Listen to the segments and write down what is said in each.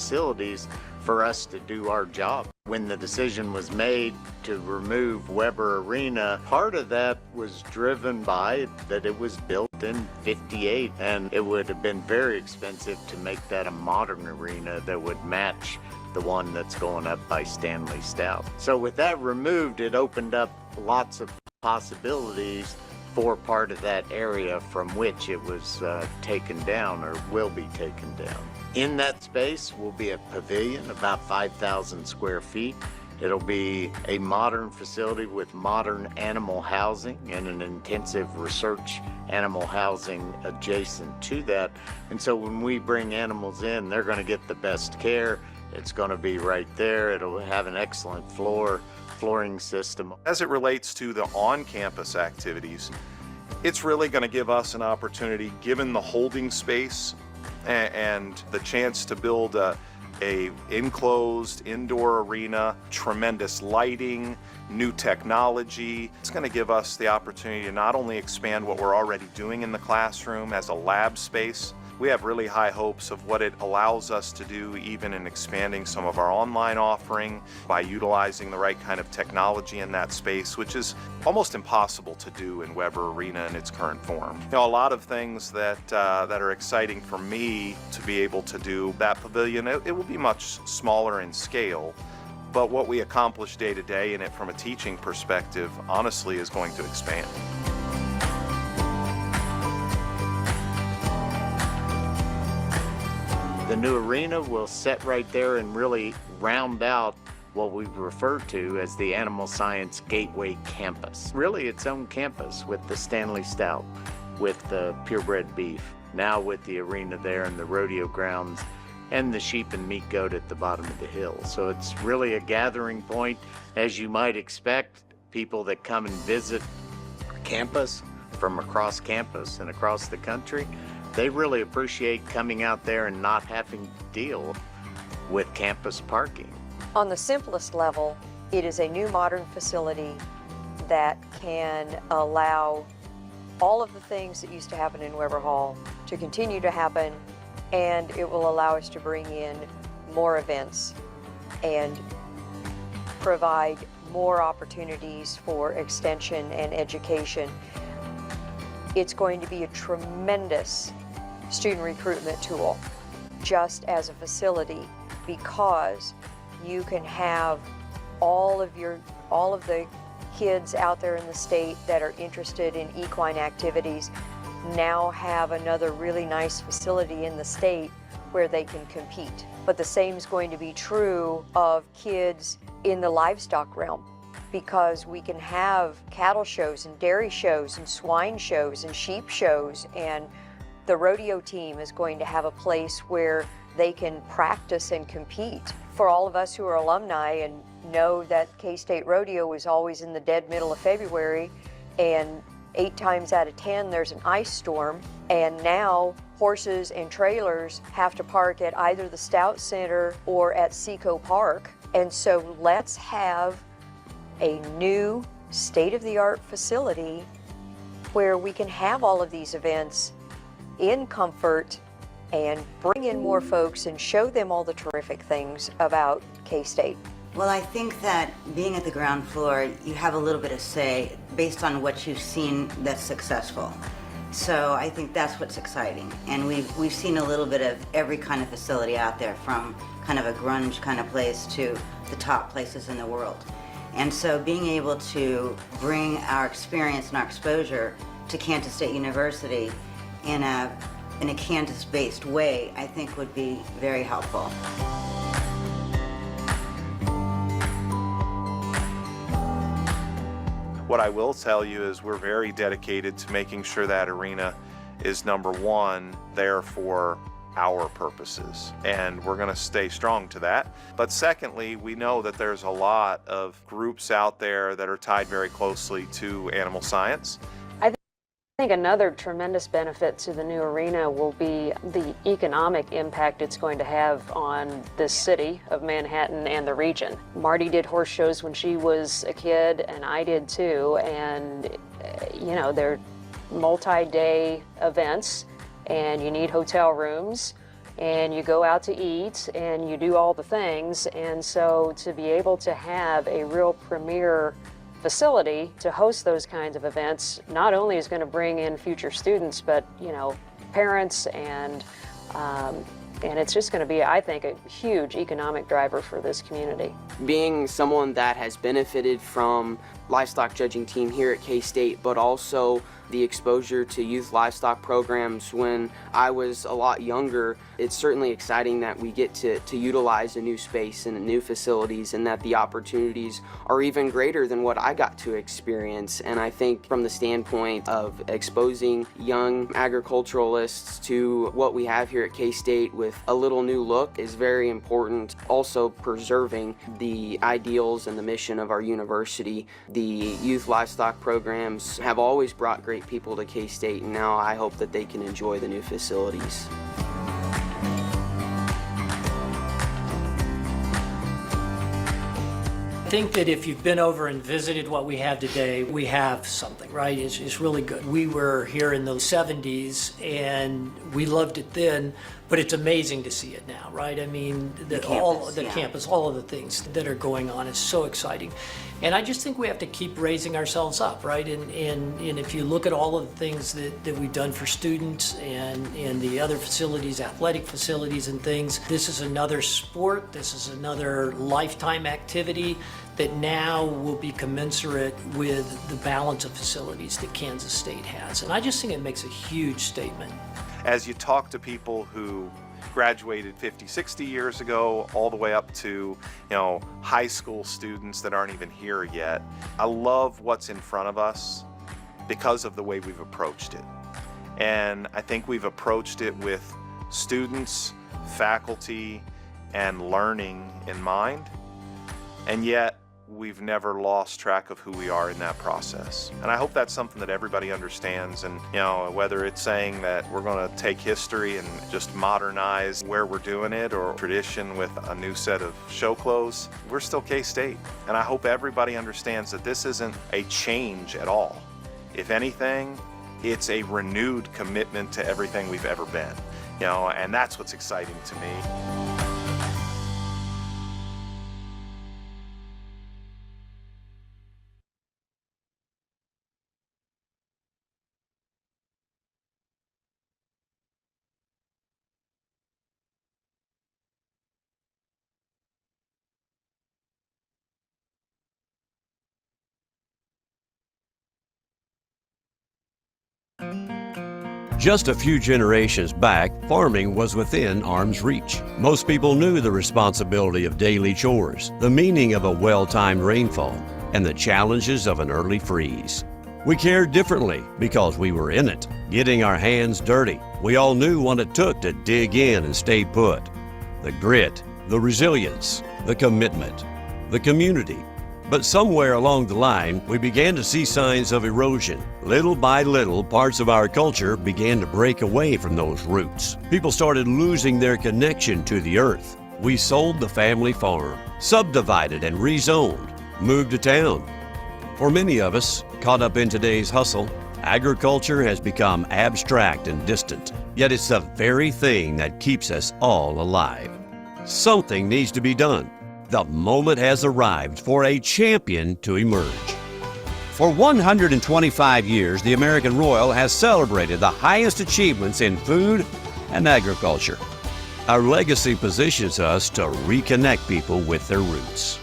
facilities for us to do our job. When the decision was made to remove Weber Arena, part of that was driven by that it was built in '58, and it would have been very expensive to make that a modern arena that would match the one that's going up by Stanley Stout. So with that removed, it opened up lots of possibilities for part of that area from which it was taken down or will be taken down. In that space will be a pavilion, about 5,000 square feet. It'll be a modern facility with modern animal housing and an intensive research animal housing adjacent to that. And so when we bring animals in, they're going to get the best care. It's going to be right there. It'll have an excellent flooring system. As it relates to the on-campus activities, it's really going to give us an opportunity, given the holding space and the chance to build a enclosed indoor arena, tremendous lighting, new technology. It's going to give us the opportunity to not only expand what we're already doing in the classroom as a lab space. We have really high hopes of what it allows us to do even in expanding some of our online offering by utilizing the right kind of technology in that space, which is almost impossible to do in Weber Arena in its current form. You know, a lot of things that are exciting for me to be able to do. That pavilion, it will be much smaller in scale, but what we accomplish day to day in it from a teaching perspective, honestly, is going to expand. The new arena will set right there and really round out what we refer to as the Animal Science Gateway Campus. Really its own campus with the Stanley Stout, with the purebred beef, now with the arena there and the rodeo grounds and the sheep and meat goat at the bottom of the hill. So it's really a gathering point, as you might expect. People that come and visit campus from across campus and across the country, they really appreciate coming out there and not having to deal with campus parking. On the simplest level, it is a new modern facility that can allow all of the things that used to happen in Weber Hall to continue to happen, and it will allow us to bring in more events and provide more opportunities for extension and education. It's going to be a tremendous student recruitment tool just as a facility, because you can have all of the kids out there in the state that are interested in equine activities now have another really nice facility in the state where they can compete. But the same is going to be true of kids in the livestock realm, because we can have cattle shows and dairy shows and swine shows and sheep shows, and the rodeo team is going to have a place where they can practice and compete. For all of us who are alumni and know that K-State Rodeo is always in the dead middle of February, and 8 times out of 10 there's an ice storm, and now horses and trailers have to park at either the Stout Center or at Seco Park. And so let's have a new state-of-the-art facility where we can have all of these events in comfort and bring in more folks and show them all the terrific things about K-State. Well, I think that being at the ground floor, you have a little bit of say based on what you've seen that's successful. So I think that's what's exciting. And we've seen a little bit of every kind of facility out there, from kind of a grunge kind of place to the top places in the world. And so being able to bring our experience and our exposure to Kansas State University in a Kansas-based way, I think would be very helpful. What I will tell you is we're very dedicated to making sure that arena is, number one, there for our purposes, and we're going to stay strong to that. But secondly, we know that there's a lot of groups out there that are tied very closely to animal science. I think another tremendous benefit to the new arena will be the economic impact it's going to have on the city of Manhattan and the region. Marty did horse shows when she was a kid, and I did too, and you know, they're multi-day events, and you need hotel rooms, and you go out to eat and you do all the things. And so to be able to have a real premier facility to host those kinds of events not only is going to bring in future students, but parents, and it's just going to be, I think, a huge economic driver for this community. Being someone that has benefited from livestock judging team here at K-State, but also the exposure to youth livestock programs when I was a lot younger, it's certainly exciting that we get to utilize a new space and new facilities, and that the opportunities are even greater than what I got to experience. And I think from the standpoint of exposing young agriculturalists to what we have here at K-State with a little new look is very important. Also preserving the ideals and the mission of our university. The youth livestock programs have always brought great people to K-State, and now I hope that they can enjoy the new facilities. I think that if you've been over and visited what we have today, we have something, right? It's really good. We were here in the 70s and we loved it then, but it's amazing to see it now, right? I mean, campus, all of the things that are going on is so exciting. And I just think we have to keep raising ourselves up, right? And if you look at all of the things that we've done for students and the other facilities, athletic facilities and things, this is another sport, this is another lifetime activity that now will be commensurate with the balance of facilities that Kansas State has. And I just think it makes a huge statement. As you talk to people who graduated 50, 60 years ago, all the way up to, high school students that aren't even here yet, I love what's in front of us because of the way we've approached it. And I think we've approached it with students, faculty, and learning in mind. And yet, we've never lost track of who we are in that process. And I hope that's something that everybody understands. And, whether it's saying that we're going to take history and just modernize where we're doing it, or tradition with a new set of show clothes, we're still K-State. And I hope everybody understands that this isn't a change at all. If anything, it's a renewed commitment to everything we've ever been, and that's what's exciting to me. Just a few generations back, farming was within arm's reach. Most people knew the responsibility of daily chores, the meaning of a well-timed rainfall, and the challenges of an early freeze. We cared differently because we were in it, getting our hands dirty. We all knew what it took to dig in and stay put. The grit, the resilience, the commitment, the community. But somewhere along the line, we began to see signs of erosion. Little by little, parts of our culture began to break away from those roots. People started losing their connection to the earth. We sold the family farm, subdivided and rezoned, moved to town. For many of us, caught up in today's hustle, agriculture has become abstract and distant. Yet it's the very thing that keeps us all alive. Something needs to be done. The moment has arrived for a champion to emerge. For 125 years, the American Royal has celebrated the highest achievements in food and agriculture. Our legacy positions us to reconnect people with their roots.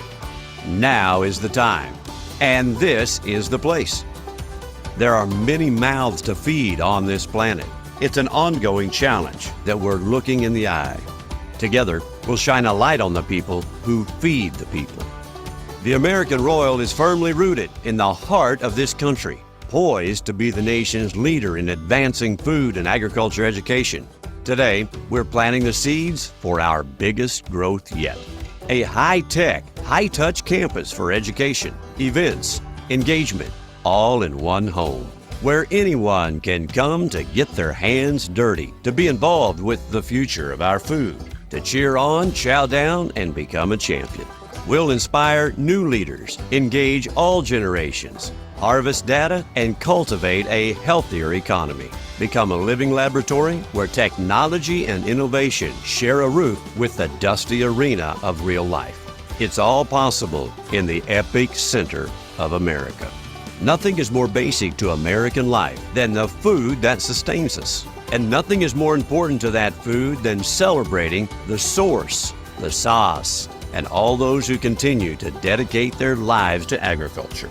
Now is the time, and this is the place. There are many mouths to feed on this planet. It's an ongoing challenge that we're looking in the eye. Together, we'll shine a light on the people who feed the people. The American Royal is firmly rooted in the heart of this country, poised to be the nation's leader in advancing food and agriculture education. Today, we're planting the seeds for our biggest growth yet. A high-tech, high-touch campus for education, events, engagement, all in one home, where anyone can come to get their hands dirty, to be involved with the future of our food, to cheer on, chow down, and become a champion. We'll inspire new leaders, engage all generations, harvest data, and cultivate a healthier economy. Become a living laboratory where technology and innovation share a roof with the dusty arena of real life. It's all possible in the epic center of America. Nothing is more basic to American life than the food that sustains us. And nothing is more important to that food than celebrating the source, the sauce, and all those who continue to dedicate their lives to agriculture.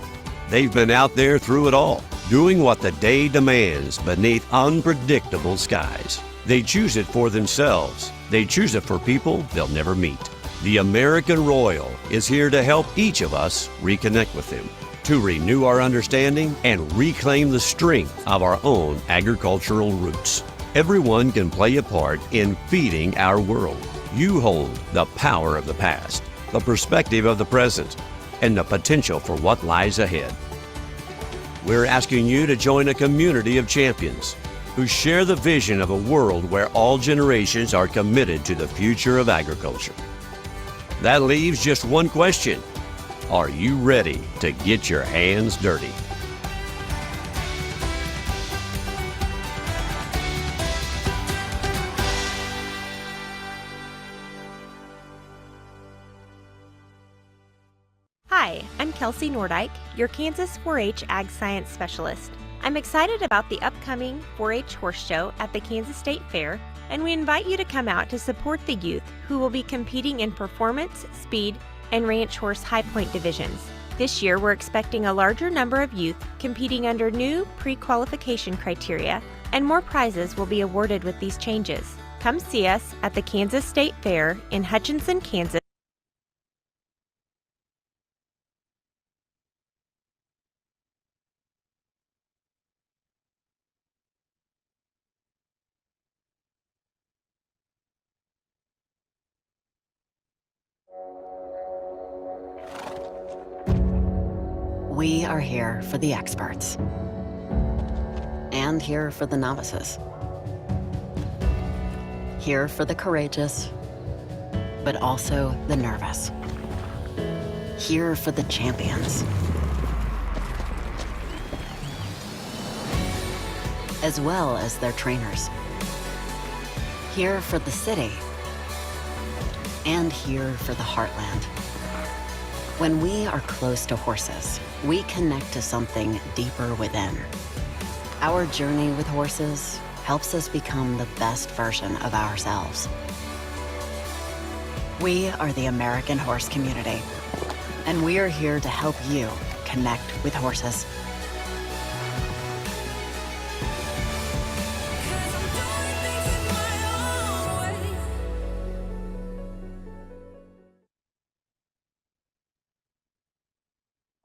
They've been out there through it all, doing what the day demands beneath unpredictable skies. They choose it for themselves. They choose it for people they'll never meet. The American Royal is here to help each of us reconnect with him, to renew our understanding and reclaim the strength of our own agricultural roots. Everyone can play a part in feeding our world. You hold the power of the past, the perspective of the present, and the potential for what lies ahead. We're asking you to join a community of champions who share the vision of a world where all generations are committed to the future of agriculture. That leaves just one question. Are you ready to get your hands dirty? Hi, I'm Kelsey Nordyke, your Kansas 4-H Ag Science Specialist. I'm excited about the upcoming 4-H Horse Show at the Kansas State Fair, and we invite you to come out to support the youth who will be competing in performance, speed, and ranch horse high point divisions. This year, we're expecting a larger number of youth competing under new pre-qualification criteria, and more prizes will be awarded with these changes. Come see us at the Kansas State Fair in Hutchinson, Kansas. We are here for the experts and here for the novices. Here for the courageous, but also the nervous. Here for the champions, as well as their trainers. Here for the city, and here for the heartland. When we are close to horses, we connect to something deeper within. Our journey with horses helps us become the best version of ourselves. We are the American horse community, and we are here to help you connect with horses.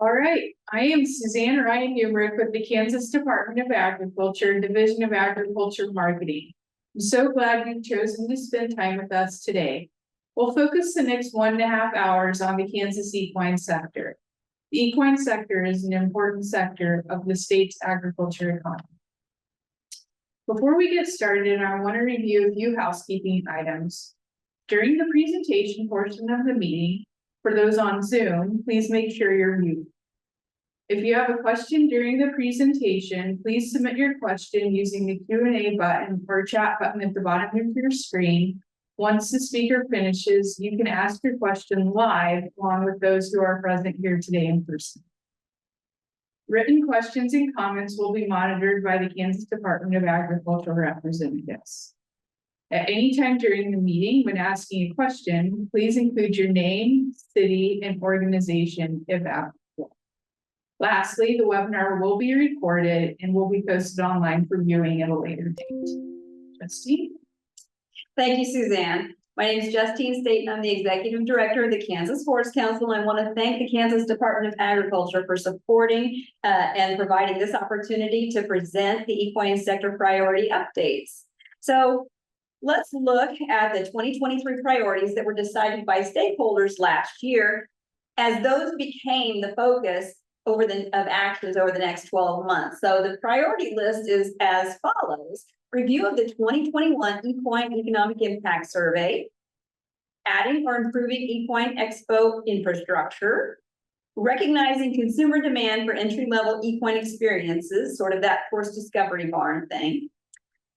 All right, I am Suzanne Ryan Humrick with the Kansas Department of Agriculture, Division of Agriculture Marketing. I'm so glad you've chosen to spend time with us today. We'll focus the next 1.5 hours on the Kansas equine sector. The equine sector is an important sector of the state's agriculture economy. Before we get started, I want to review a few housekeeping items. During the presentation portion of the meeting, for those on Zoom, please make sure you're muted. If you have a question during the presentation, please submit your question using the Q&A button or chat button at the bottom of your screen. Once the speaker finishes, you can ask your question live along with those who are present here today in person. Written questions and comments will be monitored by the Kansas Department of Agriculture representatives. At any time during the meeting, when asking a question, please include your name, city, and organization if applicable. Lastly, the webinar will be recorded and will be posted online for viewing at a later date. Justine? Thank you, Suzanne. My name is Justine Staten. I'm the Executive Director of the Kansas Horse Council. I want to thank the Kansas Department of Agriculture for supporting and providing this opportunity to present the equine sector priority updates. So let's look at the 2023 priorities that were decided by stakeholders last year as those became the focus of actions over the next 12 months. So the priority list is as follows: review of the 2021 Equine Economic Impact Survey, adding or improving equine expo infrastructure, recognizing consumer demand for entry-level equine experiences, sort of that horse discovery barn thing,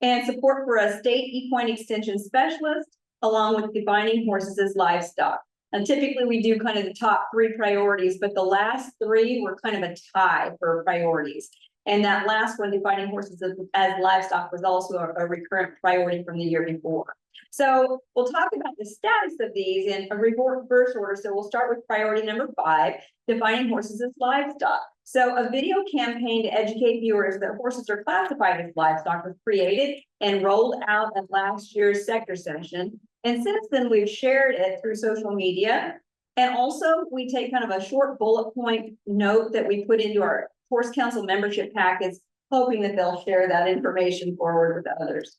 and support for a state equine extension specialist, along with defining horses as livestock. And typically we do kind of the top 3 priorities, but the last 3 were kind of a tie for priorities. And that last one, defining horses as livestock, was also a recurrent priority from the year before. So we'll talk about the status of these in a reverse order. So we'll start with priority number 5, defining horses as livestock. So a video campaign to educate viewers that horses are classified as livestock was created and rolled out at last year's sector session. And since then, we've shared it through social media. And also we take kind of a short bullet point note that we put into our Horse Council membership packets, hoping that they'll share that information forward with others.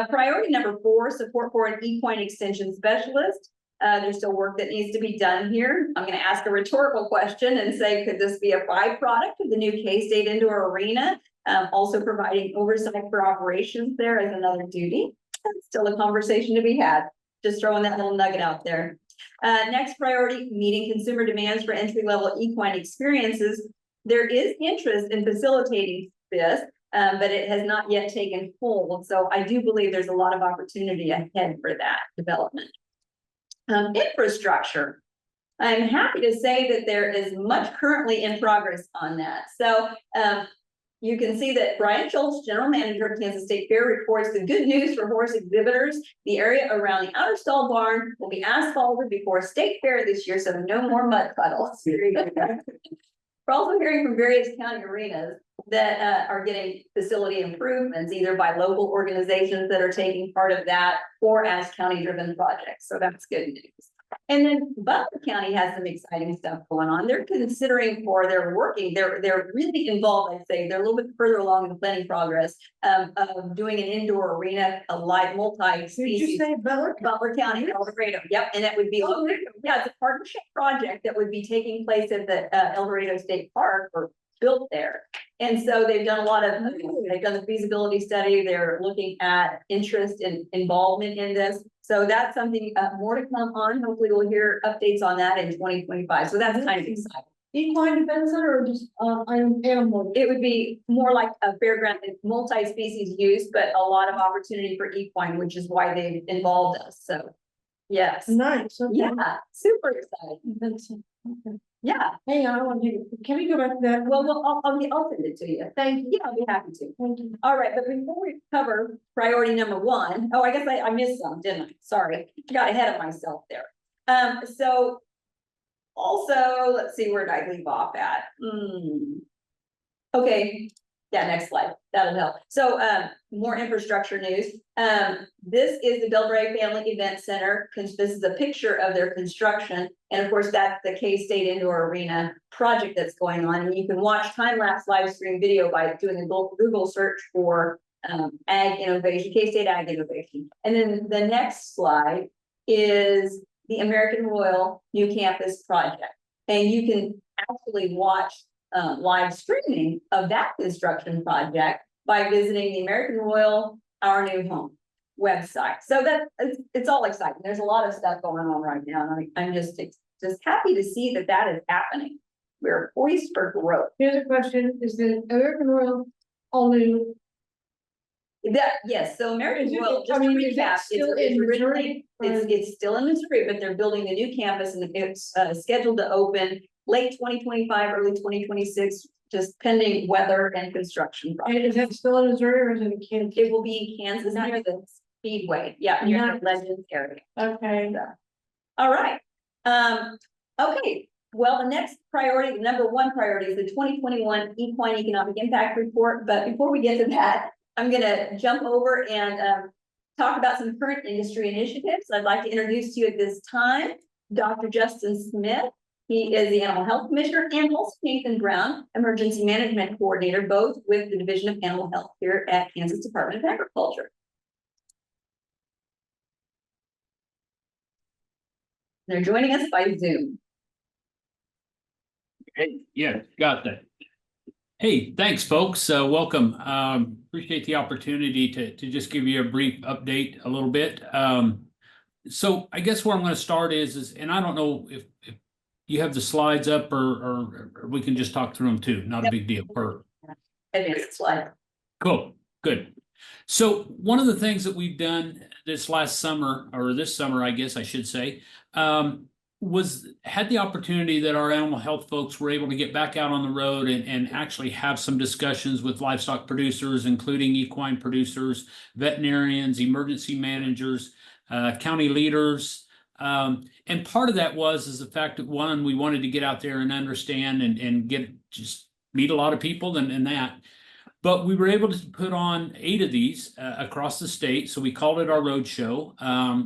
Priority number 4, support for an equine extension specialist. There's still work that needs to be done here. I'm going to ask a rhetorical question and say, could this be a byproduct of the new K-State Indoor Arena? Also providing oversight for operations there as another duty. That's still a conversation to be had. Just throwing that little nugget out there. Next priority, meeting consumer demands for entry-level equine experiences. There is interest in facilitating this, but it has not yet taken hold. So I do believe there's a lot of opportunity ahead for that development. Infrastructure. I'm happy to say that there is much currently in progress on that. So you can see that Brian Schultz, General Manager of Kansas State Fair, reports the good news for horse exhibitors. The area around the outer stall barn will be asphalted before State Fair this year, so no more mud puddles. We're also hearing from various county arenas that are getting facility improvements, either by local organizations that are taking part of that or as county-driven projects. So that's good news. And then Butler County has some exciting stuff going on. They're considering they're really involved, I'd say. They're a little bit further along in the planning progress of doing an indoor arena, a live multi-species. Did you say Butler? Butler County, El Dorado. Yep, and it would be, it's a partnership project that would be taking place at the El Dorado State Park, or built there. And so they've done they've done the feasibility study. They're looking at interest and involvement in this. So that's something more to come on. Hopefully we'll hear updates on that in 2025. So that's kind of exciting. Equine Defense Center or just animal? It would be more like a fairground, multi-species use, but a lot of opportunity for equine, which is why they've involved us. So yes. Nice. Okay. Yeah, super exciting. Okay. Yeah. Hang on, I want to. Can we go back to that? Well, I'll send it to you. Thank you. Yeah, I'll be happy to. Thank you. All right, but before we cover priority number 1, I guess I missed some, didn't I? Sorry, got ahead of myself there. So also, let's see, where did I leave off at? Okay. Yeah, next slide. That'll help. So more infrastructure news. This is the Delray Family Event Center. This is a picture of their construction. And of course, that's the K-State Indoor Arena project that's going on. And you can watch time-lapse live stream video by doing a Google search for Ag Innovation, K-State Ag Innovation. And then the next slide is the American Royal New Campus project. And you can actually watch live streaming of that construction project by visiting the American Royal Our New Home website. So it's all exciting. There's a lot of stuff going on right now, and I'm just happy to see that is happening. We're poised for growth. Here's a question: is the American Royal all new? Yes. So American Royal, just to recap, it's still in Missouri, but they're building a new campus, and it's scheduled to open late 2025, early 2026, just pending weather and construction projects. And is that still in Missouri or is it in Kansas? It will be in Kansas near the Speedway. Yeah, near the Legends area. Okay. So, all right. Okay. Well, the next priority, number 1 priority, is the 2021 Equine Economic Impact Report. But before we get to that, I'm going to jump over and talk about some current industry initiatives. I'd like to introduce to you at this time Dr. Justin Smith. He is the Animal Health Commissioner, and also Nathan Brown, Emergency Management Coordinator, both with the Division of Animal Health here at Kansas Department of Agriculture. They're joining us by Zoom. Hey, yeah, got that. Hey, thanks, folks. Welcome. Appreciate the opportunity to just give you a brief update a little bit. So I guess where I'm going to start is, and I don't know if you have the slides up, or we can just talk through them too. Not a big deal. Advanced slide. Cool, good. So one of the things that we've done this last summer, or this summer, I guess I should say, had the opportunity that our animal health folks were able to get back out on the road and actually have some discussions with livestock producers, including equine producers, veterinarians, emergency managers, county leaders. And part of that is the fact that, one, we wanted to get out there and understand and just meet a lot of people and that. But we were able to put on 8 of these across the state. So we called it our road show.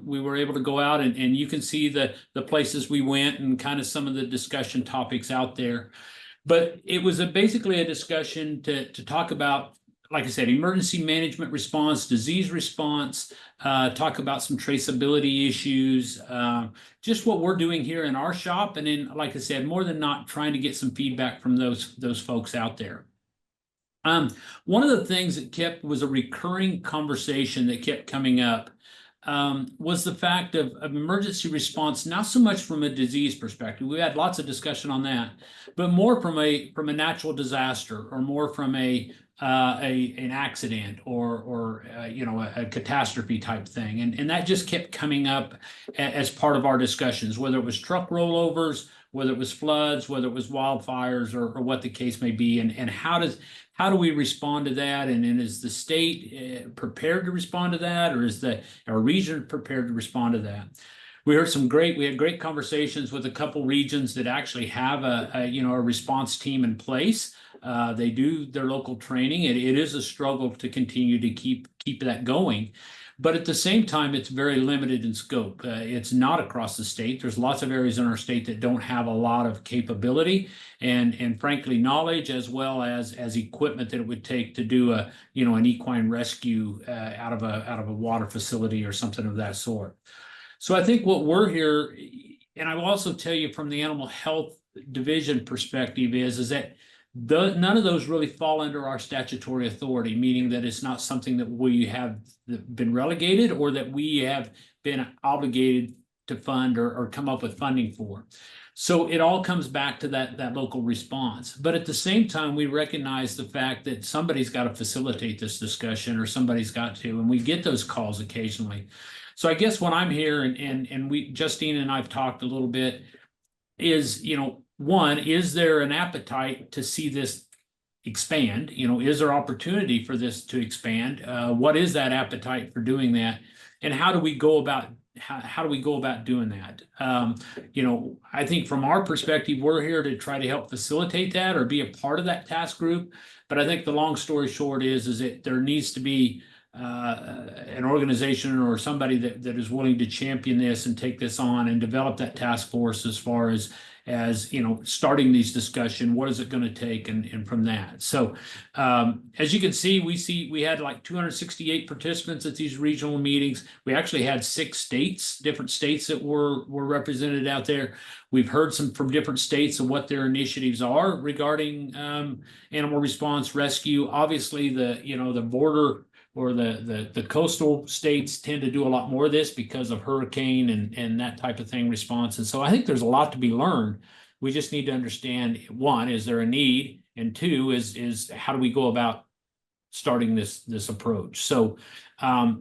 We were able to go out and you can see the places we went and kind of some of the discussion topics out there. But it was basically a discussion to talk about, like I said, emergency management response, disease response, talk about some traceability issues, just what we're doing here in our shop. And then, like I said, more than not, trying to get some feedback from those folks out there. One of the things that was a recurring conversation that kept coming up was the fact of emergency response, not so much from a disease perspective. We had lots of discussion on that, but more from a natural disaster, or more from an accident, or a catastrophe type thing, and that just kept coming up as part of our discussions, whether it was truck rollovers, whether it was floods, whether it was wildfires, or what the case may be, and how do we respond to that? And is the state prepared to respond to that, or is our region prepared to respond to that? We had great conversations with a couple regions that actually have a response team in place. They do their local training. It is a struggle to continue to keep that going. But at the same time, it's very limited in scope. It's not across the state. There's lots of areas in our state that don't have a lot of capability and frankly, knowledge, as well as equipment that it would take to do an equine rescue out of a water facility or something of that sort. So I think what we're here, and I will also tell you from the animal health division perspective, is that none of those really fall under our statutory authority, meaning that it's not something that we have been relegated or that we have been obligated to fund or come up with funding for. So it all comes back to that local response. But at the same time, we recognize the fact that somebody's got to facilitate this discussion, or somebody's got to, and we get those calls occasionally. So I guess when I'm here and Justine and I've talked a little bit is, one, is there an appetite to see this expand? Is there opportunity for this to expand? What is that appetite for doing that? And how do we go about doing that? I think from our perspective, we're here to try to help facilitate that or be a part of that task group. But I think the long story short is that there needs to be an organization or somebody that is willing to champion this and take this on and develop that task force as far as starting these discussions. What is it going to take, and from that. So as you can see, we had like 268 participants at these regional meetings. We actually had 6 different states that were represented out there. We've heard from different states of what their initiatives are regarding animal response rescue. Obviously, the border or the coastal states tend to do a lot more of this because of hurricane and that type of thing response. And so I think there's a lot to be learned. We just need to understand, one, is there a need? And two, is how do we go about starting this approach? So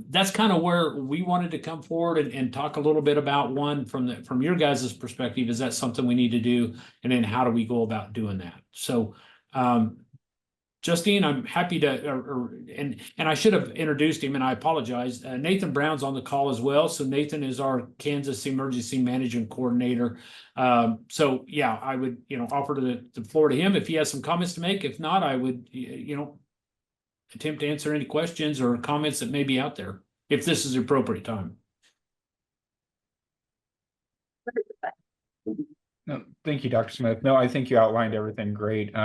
that's kind of where we wanted to come forward and talk a little bit about, one, from your guys' perspective, is that something we need to do? And then how do we go about doing that? So Justine, I'm happy to, and I should have introduced him, and I apologize. Nathan Brown's on the call as well. So Nathan is our Kansas Emergency Management Coordinator. So yeah, I would, offer the floor to him if he has some comments to make. If not, I would, attempt to answer any questions or comments that may be out there, if this is the appropriate time. No, thank you, Dr. Smith. No, I think you outlined everything great.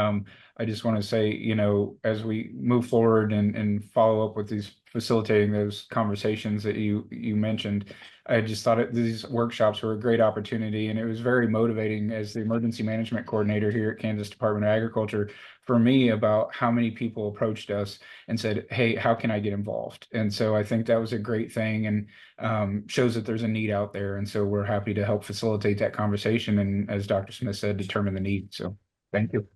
I just want to say, you know, as we move forward and follow up with these facilitating those conversations that you mentioned, I just thought these workshops were a great opportunity, and it was very motivating as the emergency management coordinator here at Kansas Department of Agriculture for me about how many people approached us and said, hey, how can I get involved? And so I think that was a great thing, and shows that there's a need out there. And so we're happy to help facilitate that conversation. And as Dr. Smith said, determine the need. So thank you.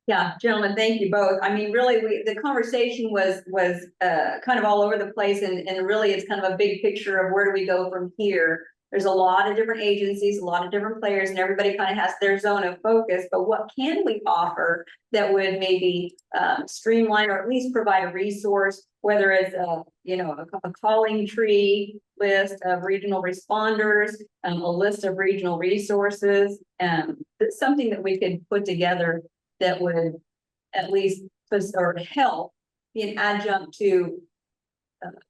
Yeah, gentlemen, thank you both. I mean, really, the conversation was kind of all over the place, and really it's kind of a big picture of where do we go from here. There's a lot of different agencies, a lot of different players, and everybody kind of has their zone of focus, but what can we offer that would maybe streamline or at least provide a resource, whether it's a calling tree list of regional responders, a list of regional resources, it's something that we could put together that would at least or help be an adjunct to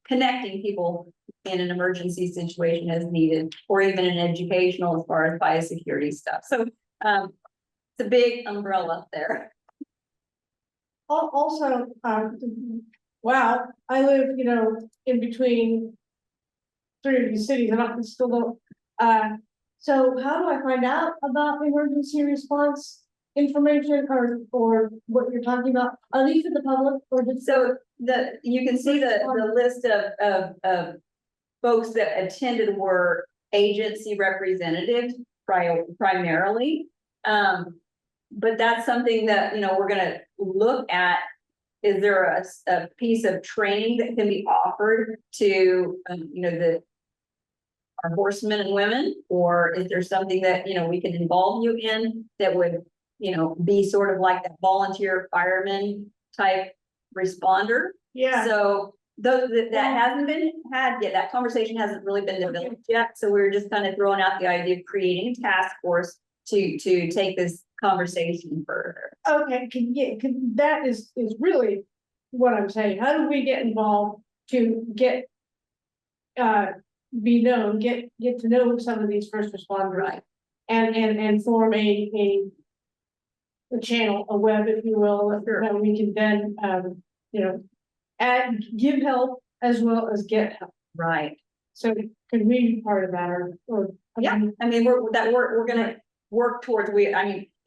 connecting people in an emergency situation as needed, or even an educational as far as biosecurity stuff. So it's a big umbrella there. Also, wow, I live, you know, in between 3 of these cities, and I still don't. So how do I find out about emergency response information or what you're talking about? Are these to the public or just so you can see the list of folks that attended were agency representatives primarily, but that's something that we're going to look at. Is there a piece of training that can be offered to our horsemen and women, or is there something that we can involve you in that would be sort of like that volunteer fireman type responder? Yeah. So that hasn't been had yet. That conversation hasn't really been developed yet. So we're just kind of throwing out the idea of creating a task force to take this conversation further. Okay, that is really what I'm saying. How do we get involved to get be known, get to know some of these first responders, right? And form a channel, a web, if you will, that we can then give help as well as get help. Right. So could we be part of that, or yeah? I mean, we're going to work towards.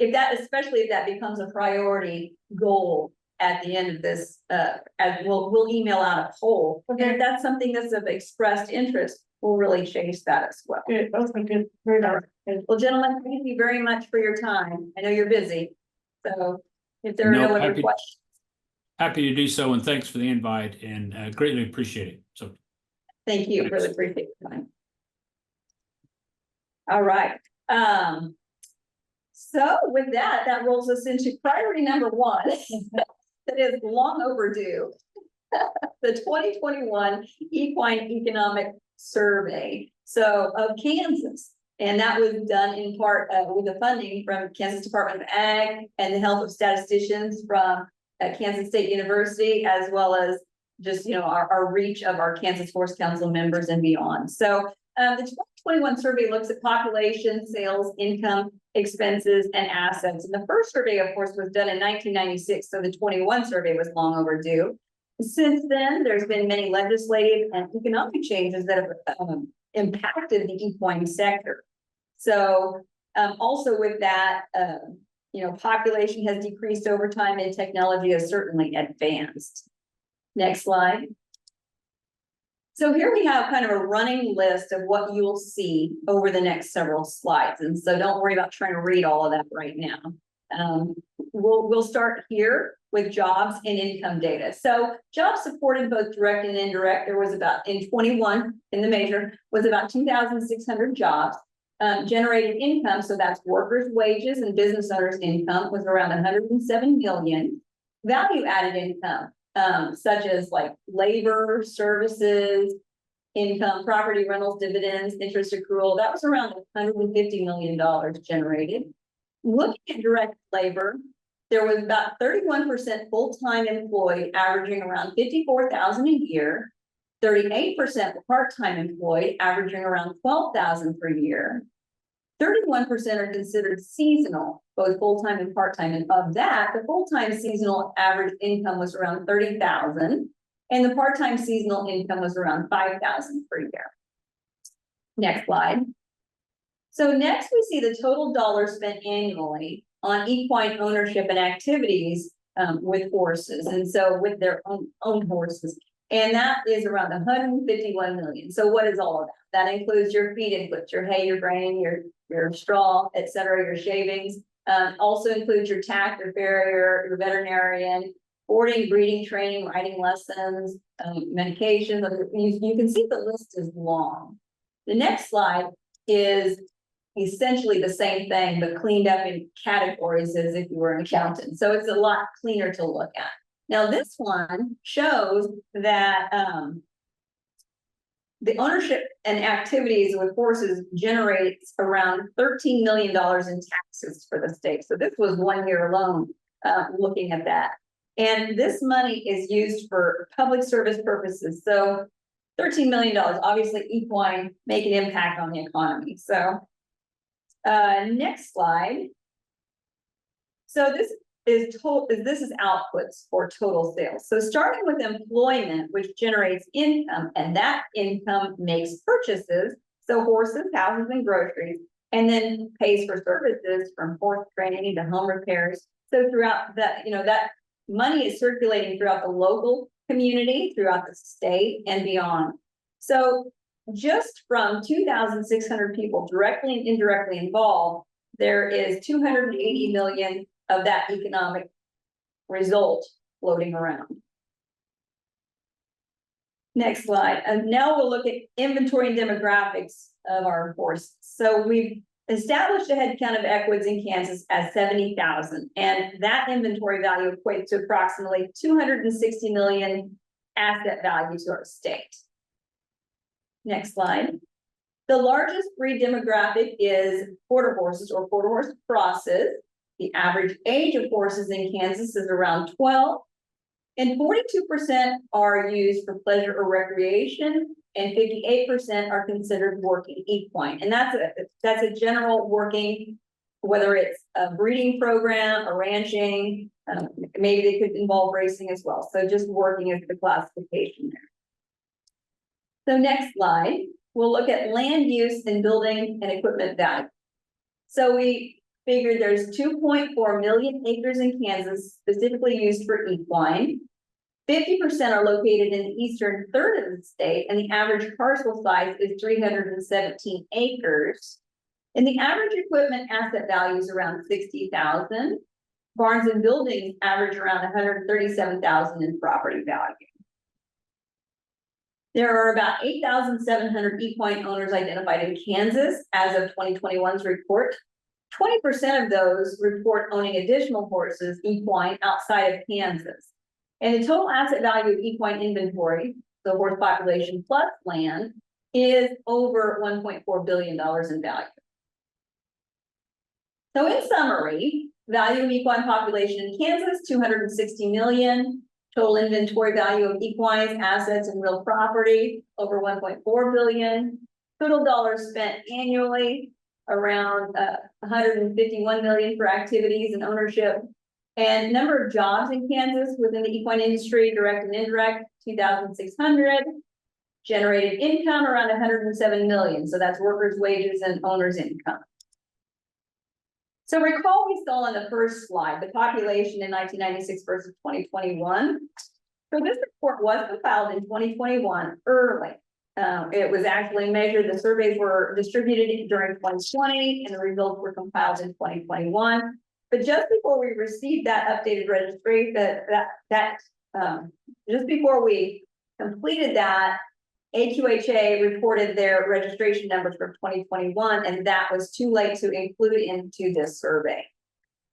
Especially if that becomes a priority goal at the end of this, as we'll email out a poll. Okay. And if that's something that's of expressed interest, we'll really chase that as well. Good. Okay, good. Very nice. Well, gentlemen, thank you very much for your time. I know you're busy, so if there are no other questions. Happy to do so, and thanks for the invite, and greatly appreciate it. So, thank you. Thanks. Really appreciate your time. All right. So with that rolls us into priority number 1 that is long overdue. The 2021 Equine Economic Survey of Kansas. And that was done in part with the funding from Kansas Department of Ag and the help of statisticians from Kansas State University, as well as just, our reach of our Kansas Horse Council members and beyond. So the 2021 survey looks at population, sales, income, expenses, and assets. And the first survey, of course, was done in 1996. So the 21 survey was long overdue. Since then, there's been many legislative and economic changes that have impacted the equine sector. So also with that, population has decreased over time and technology has certainly advanced. Next slide. So here we have kind of a running list of what you'll see over the next several slides. And so don't worry about trying to read all of that right now. We'll start here with jobs and income data. So jobs supported both direct and indirect. There was in 21 in the measure was about 2,600 jobs. Generated income, so that's workers' wages and business owners' income, was around 107 million. Value added income, such as like labor, services, income, property rentals, dividends, interest accrual, that was around $150 million generated. Looking at direct labor, there was about 31% full-time employed, averaging around $54,000 a year, 38% part-time employed, averaging around $12,000 per year. 31% are considered seasonal, both full-time and part-time. And of that, the full-time seasonal average income was around 30,000, and the part-time seasonal income was around 5,000 per year. Next slide. So next we see the total dollars spent annually on equine ownership and activities with horses, and so with their own horses. And that is around 151 million. So what is all of that? That includes your feed inputs, your hay, your grain, your straw, etc., your shavings. Also includes your tack, your farrier, your veterinarian, boarding, breeding, training, riding lessons, medications. You can see the list is long. The next slide is essentially the same thing, but cleaned up in categories as if you were an accountant. So it's a lot cleaner to look at. Now this one shows that the ownership and activities with horses generates around $13 million in taxes for the state. So this was 1 year alone looking at that. And this money is used for public service purposes. So $13 million, obviously equine make an impact on the economy. So next slide. So this is outputs or total sales. So starting with employment, which generates income, and that income makes purchases, so horses, houses, and groceries, and then pays for services from horse training to home repairs. So throughout that, that money is circulating throughout the local community, throughout the state, and beyond. So just from 2,600 people directly and indirectly involved, there is 280 million of that economic result floating around. Next slide. And now we'll look at inventory and demographics of our horses. So we've established a head count of equids in Kansas as 70,000, and that inventory value equates to approximately 260 million asset value to our state. Next slide. The largest breed demographic is quarter horses or quarter horse crosses. The average age of horses in Kansas is around 12, and 42% are used for pleasure or recreation, and 58% are considered working equine. And that's a general working, whether it's a breeding program, a ranching, maybe they could involve racing as well. So just working is the classification there. So next slide, we'll look at land use and building and equipment value. So we figured there's 2.4 million acres in Kansas specifically used for equine. 50% are located in the eastern third of the state, and the average parcel size is 317 acres. And the average equipment asset value is around 60,000. Barns and buildings average around 137,000 in property value. There are about 8,700 equine owners identified in Kansas as of 2021's report. 20% of those report owning additional horses, equine, outside of Kansas. And the total asset value of equine inventory, the horse population plus land, is over $1.4 billion in value. So in summary, value of equine population in Kansas, 260 million. Total inventory value of equines, assets, and real property, over 1.4 billion. Total dollars spent annually, around 151 million for activities and ownership. And number of jobs in Kansas within the equine industry, direct and indirect, 2,600. Generated income around 107 million. So that's workers' wages and owners' income. So recall we saw on the first slide, the population in 1996 versus 2021. So this report was compiled in 2021 early. It was actually measured, the surveys were distributed during 2020, and the results were compiled in 2021. But just before we received that updated registry, just before we completed that, AQHA reported their registration numbers for 2021, and that was too late to include into this survey.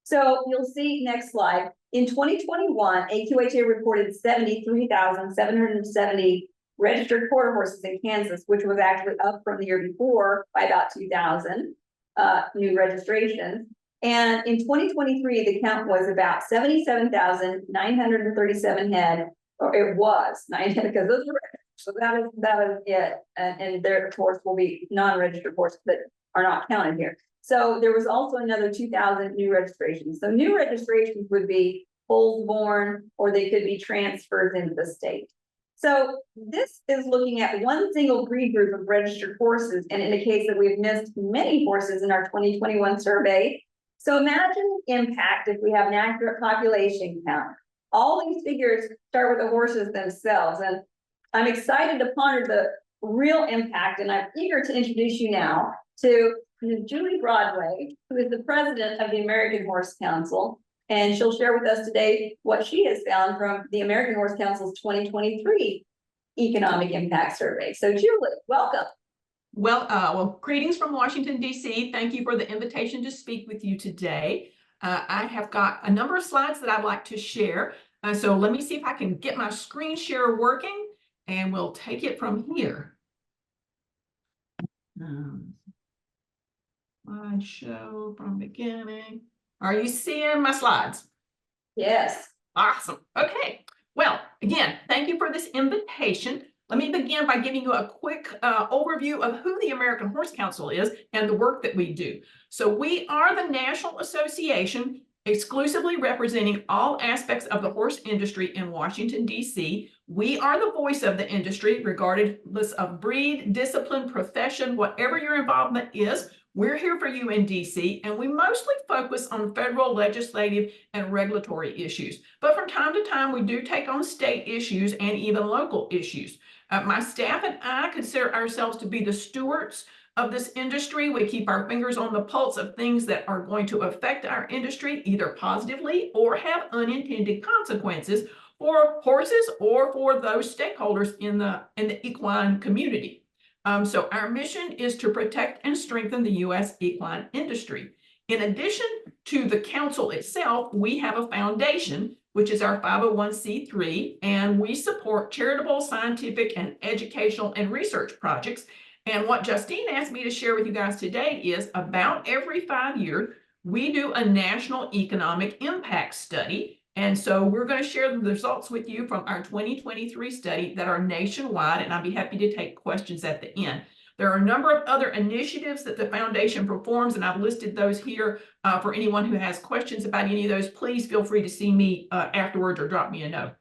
So you'll see next slide. In 2021, AQHA reported 73,770 registered quarter horses in Kansas, which was actually up from the year before by about 2,000 new registrations. And in 2023, the count was about 77,937 head, or it was 900, because those were. So that is it, and there of course will be non-registered horses that are not counted here. So there was also another 2,000 new registrations. So new registrations would be foals born, or they could be transfers into the state. So this is looking at one single breed group of registered horses and indicates that we've missed many horses in our 2021 survey. So imagine the impact if we have an accurate population count. All these figures start with the horses themselves, and I'm excited to ponder the real impact, and I'm eager to introduce you now to Julie Broadway, who is the president of the American Horse Council, and she'll share with us today what she has found from the American Horse Council's 2023 Economic Impact Survey. So Julie, welcome. Well, greetings from Washington, D.C. Thank you for the invitation to speak with you today. I have got a number of slides that I'd like to share. So let me see if I can get my screen share working, and we'll take it from here. Slideshow from beginning. Are you seeing my slides? Yes. Awesome. Okay. Well, again, thank you for this invitation. Let me begin by giving you a quick overview of who the American Horse Council is and the work that we do. So we are the national association exclusively representing all aspects of the horse industry in Washington, D.C. We are the voice of the industry, regardless of breed, discipline, profession, whatever your involvement is. We're here for you in DC, and we mostly focus on federal, legislative, and regulatory issues. But from time to time, we do take on state issues and even local issues. My staff and I consider ourselves to be the stewards of this industry. We keep our fingers on the pulse of things that are going to affect our industry, either positively or have unintended consequences for horses or for those stakeholders in the equine community. So our mission is to protect and strengthen the U.S. equine industry. In addition to the council itself, we have a foundation, which is our 501c3, and we support charitable, scientific, and educational and research projects. And what Justine asked me to share with you guys today is about every 5 years, we do a national economic impact study. And so we're going to share the results with you from our 2023 study that are nationwide, and I'll be happy to take questions at the end. There are a number of other initiatives that the foundation performs, and I've listed those here for anyone who has questions about any of those. Please feel free to see me afterwards or drop me a note.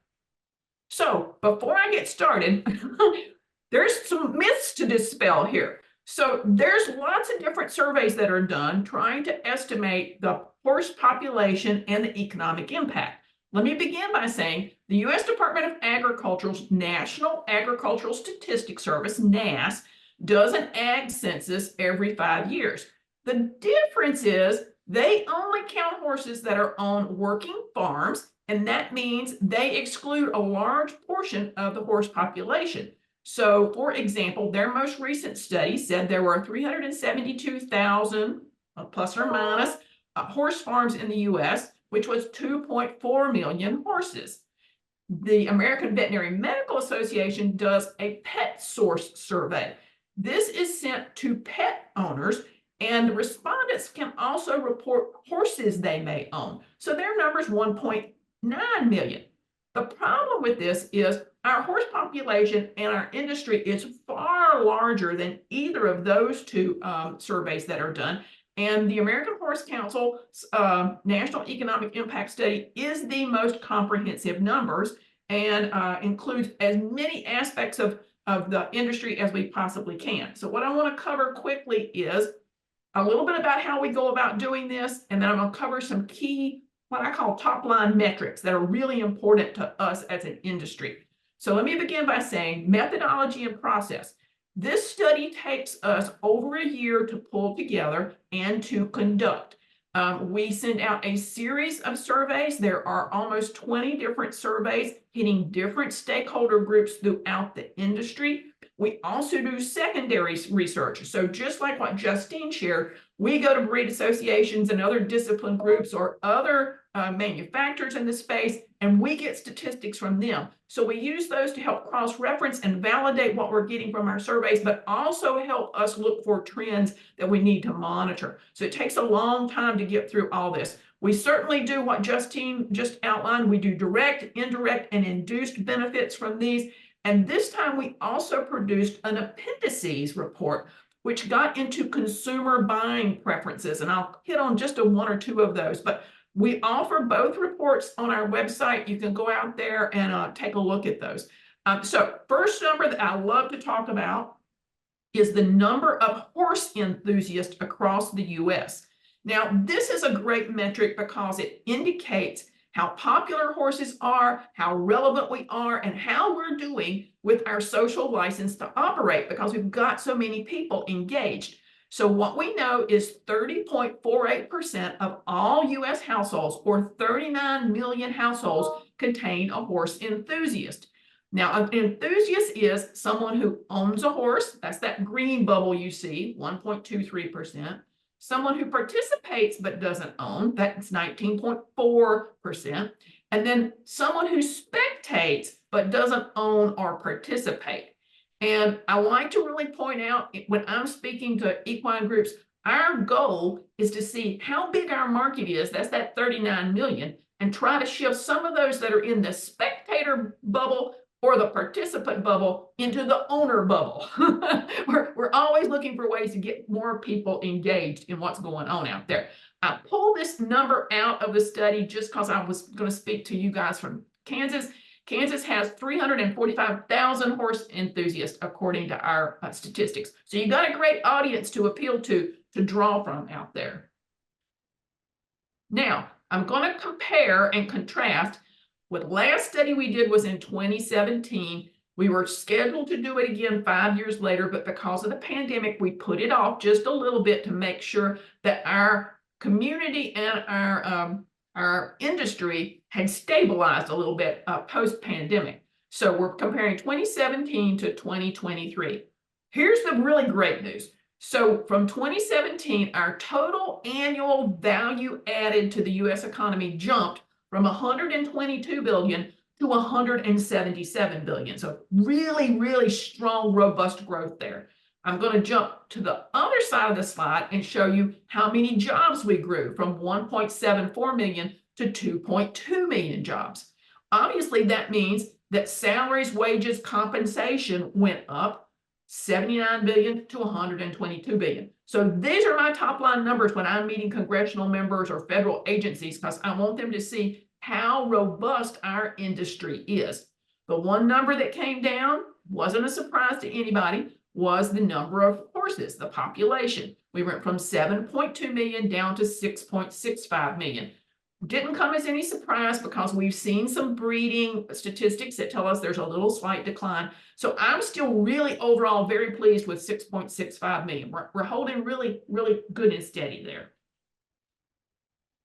So before I get started, there's some myths to dispel here. So there's lots of different surveys that are done trying to estimate the horse population and the economic impact. Let me begin by saying the U.S. Department of Agriculture's National Agricultural Statistics Service, NASS, does an ag census every 5 years. The difference is they only count horses that are on working farms, and that means they exclude a large portion of the horse population. So, for example, their most recent study said there were 372,000 plus or minus horse farms in the U.S., which was 2.4 million horses. The American Veterinary Medical Association does a pet source survey. This is sent to pet owners, and respondents can also report horses they may own. So their number is 1.9 million. The problem with this is our horse population and our industry is far larger than either of those two surveys that are done. And the American Horse Council National Economic Impact Study is the most comprehensive numbers and includes as many aspects of the industry as we possibly can. So what I want to cover quickly is a little bit about how we go about doing this, and then I'm going to cover some key, what I call top line metrics that are really important to us as an industry. So let me begin by saying methodology and process. This study takes us over a year to pull together and to conduct. We send out a series of surveys. There are almost 20 different surveys hitting different stakeholder groups throughout the industry. We also do secondary research. So just like what Justine shared, we go to breed associations and other discipline groups or other manufacturers in the space, and we get statistics from them. So we use those to help cross-reference and validate what we're getting from our surveys, but also help us look for trends that we need to monitor. So it takes a long time to get through all this. We certainly do what Justine just outlined. We do direct, indirect, and induced benefits from these. And this time we also produced an appendices report which got into consumer buying preferences. And I'll hit on just one or two of those, but we offer both reports on our website. You can go out there and take a look at those. So first number that I love to talk about is the number of horse enthusiasts across the US. Now, this is a great metric because it indicates how popular horses are, how relevant we are, and how we're doing with our social license to operate because we've got so many people engaged. So what we know is 30.48% of all US households, or 39 million households, contain a horse enthusiast. Now, an enthusiast is someone who owns a horse. That's that green bubble you see, 1.23%. Someone who participates but doesn't own, that's 19.4%. And then someone who spectates but doesn't own or participate. And I like to really point out when I'm speaking to equine groups, our goal is to see how big our market is, that's that 39 million, and try to shift some of those that are in the spectator bubble or the participant bubble into the owner bubble. We're always looking for ways to get more people engaged in what's going on out there. I pulled this number out of the study just because I was going to speak to you guys from Kansas. Kansas has 345,000 horse enthusiasts, according to our statistics. So you got a great audience to appeal to draw from out there. Now, I'm going to compare and contrast. With last study we did was in 2017. We were scheduled to do it again 5 years later, but because of the pandemic, we put it off just a little bit to make sure that our community and our industry had stabilized a little bit post-pandemic. So we're comparing 2017 to 2023. Here's the really great news. So from 2017, our total annual value added to the US economy jumped from 122 billion to 177 billion. So really, really strong, robust growth there. I'm going to jump to the other side of the slide and show you how many jobs we grew from 1.74 million to 2.2 million jobs. Obviously, that means that salaries, wages, compensation went up 79 billion to 122 billion. So these are my top line numbers when I'm meeting congressional members or federal agencies, because I want them to see how robust our industry is. The one number that came down, wasn't a surprise to anybody, was the number of horses, the population. We went from 7.2 million down to 6.65 million. Didn't come as any surprise because we've seen some breeding statistics that tell us there's a little slight decline. So I'm still really overall very pleased with 6.65 million. We're holding really, really good and steady there.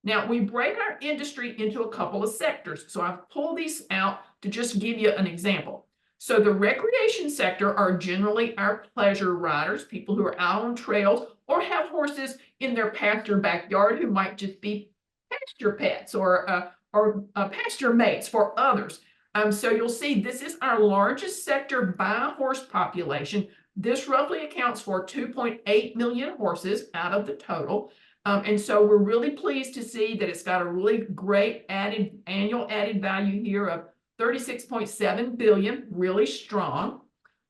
Now, we break our industry into a couple of sectors. So I've pulled these out to just give you an example. So the recreation sector are generally our pleasure riders, people who are out on trails or have horses in their pasture backyard who might just be pasture pets or pasture mates for others. So you'll see this is our largest sector by horse population. This roughly accounts for 2.8 million horses out of the total. And so we're really pleased to see that it's got a really great annual added value here of 36.7 billion, really strong.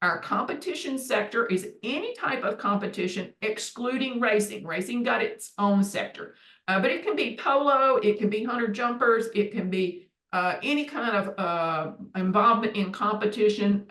Our competition sector is any type of competition excluding racing. Racing got its own sector, but it can be polo, it can be hunter jumpers, it can be any kind of involvement in competition.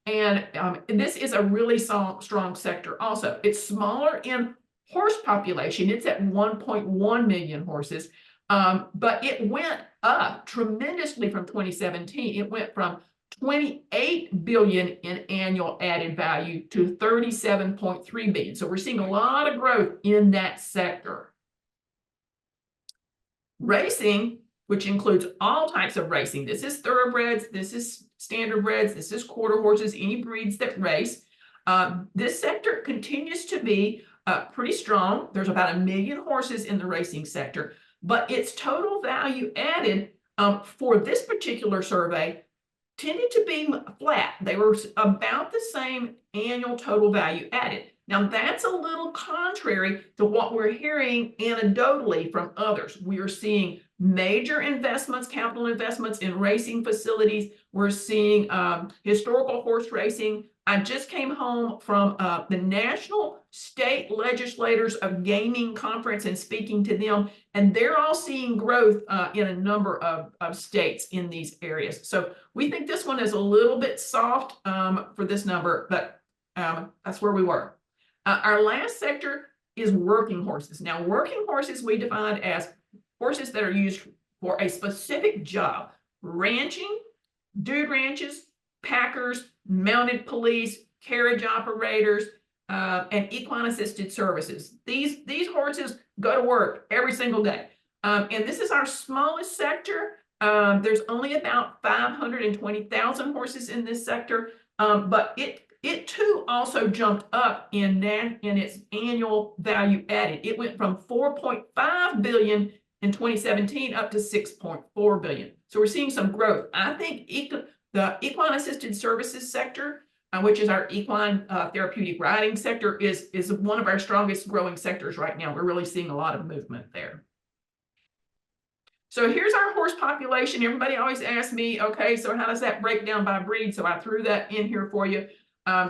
And this is a really strong sector also. It's smaller in horse population. It's at 1.1 million horses, but it went up tremendously from 2017. It went from 28 billion in annual added value to 37.3 billion. So we're seeing a lot of growth in that sector. Racing, which includes all types of racing. This is thoroughbreds, this is standardbreds, this is quarter horses, any breeds that race. This sector continues to be pretty strong. There's about 1 million horses in the racing sector, but its total value added for this particular survey tended to be flat. They were about the same annual total value added. Now that's a little contrary to what we're hearing anecdotally from others. We are seeing major investments, capital investments in racing facilities. We're seeing historical horse racing. I just came home from the National State Legislators of Gaming Conference and speaking to them, and they're all seeing growth in a number of states in these areas. So we think this one is a little bit soft for this number, but that's where we were. Our last sector is working horses. Now, working horses we defined as horses that are used for a specific job: ranching, dude ranches, packers, mounted police, carriage operators, and equine assisted services. These horses go to work every single day. And this is our smallest sector. There's only about 520,000 horses in this sector, but it too also jumped up in its annual value added. It went from 4.5 billion in 2017 up to 6.4 billion. So we're seeing some growth. I think the equine assisted services sector, which is our equine therapeutic riding sector, is one of our strongest growing sectors right now. We're really seeing a lot of movement there. So here's our horse population. Everybody always asks me, okay, so how does that break down by breed? So I threw that in here for you.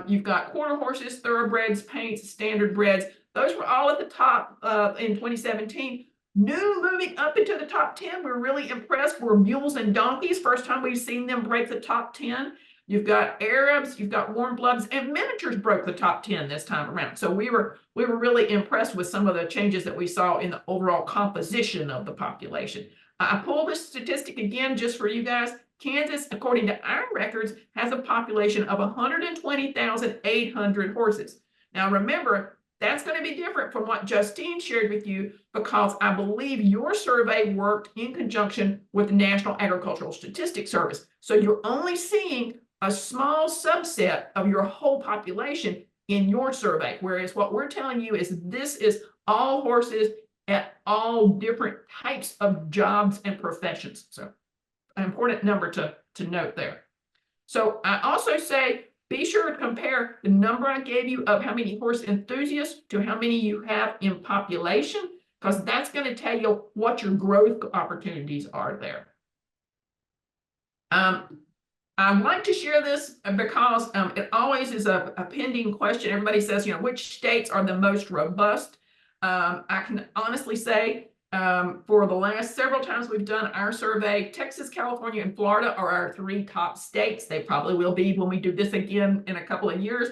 You've got quarter horses, thoroughbreds, paints, standard breds. Those were all at the top in 2017. New moving up into the top 10, we're really impressed, were mules and donkeys. First time we've seen them break the top 10. You've got Arabs, you've got warm bloods, and miniatures broke the top 10 this time around. So we were really impressed with some of the changes that we saw in the overall composition of the population. I pulled this statistic again just for you guys. Kansas, according to our records, has a population of 120,800 horses. Now remember, that's going to be different from what Justine shared with you, because I believe your survey worked in conjunction with the National Agricultural Statistics Service. So you're only seeing a small subset of your whole population in your survey, whereas what we're telling you is this is all horses at all different types of jobs and professions. So an important number to note there. So I also say, be sure to compare the number I gave you of how many horse enthusiasts to how many you have in population, because that's going to tell you what your growth opportunities are there. I'd like to share this because it always is a pending question. Everybody says, which states are the most robust? I can honestly say for the last several times we've done our survey, Texas, California, and Florida are our 3 top states. They probably will be when we do this again in a couple of years.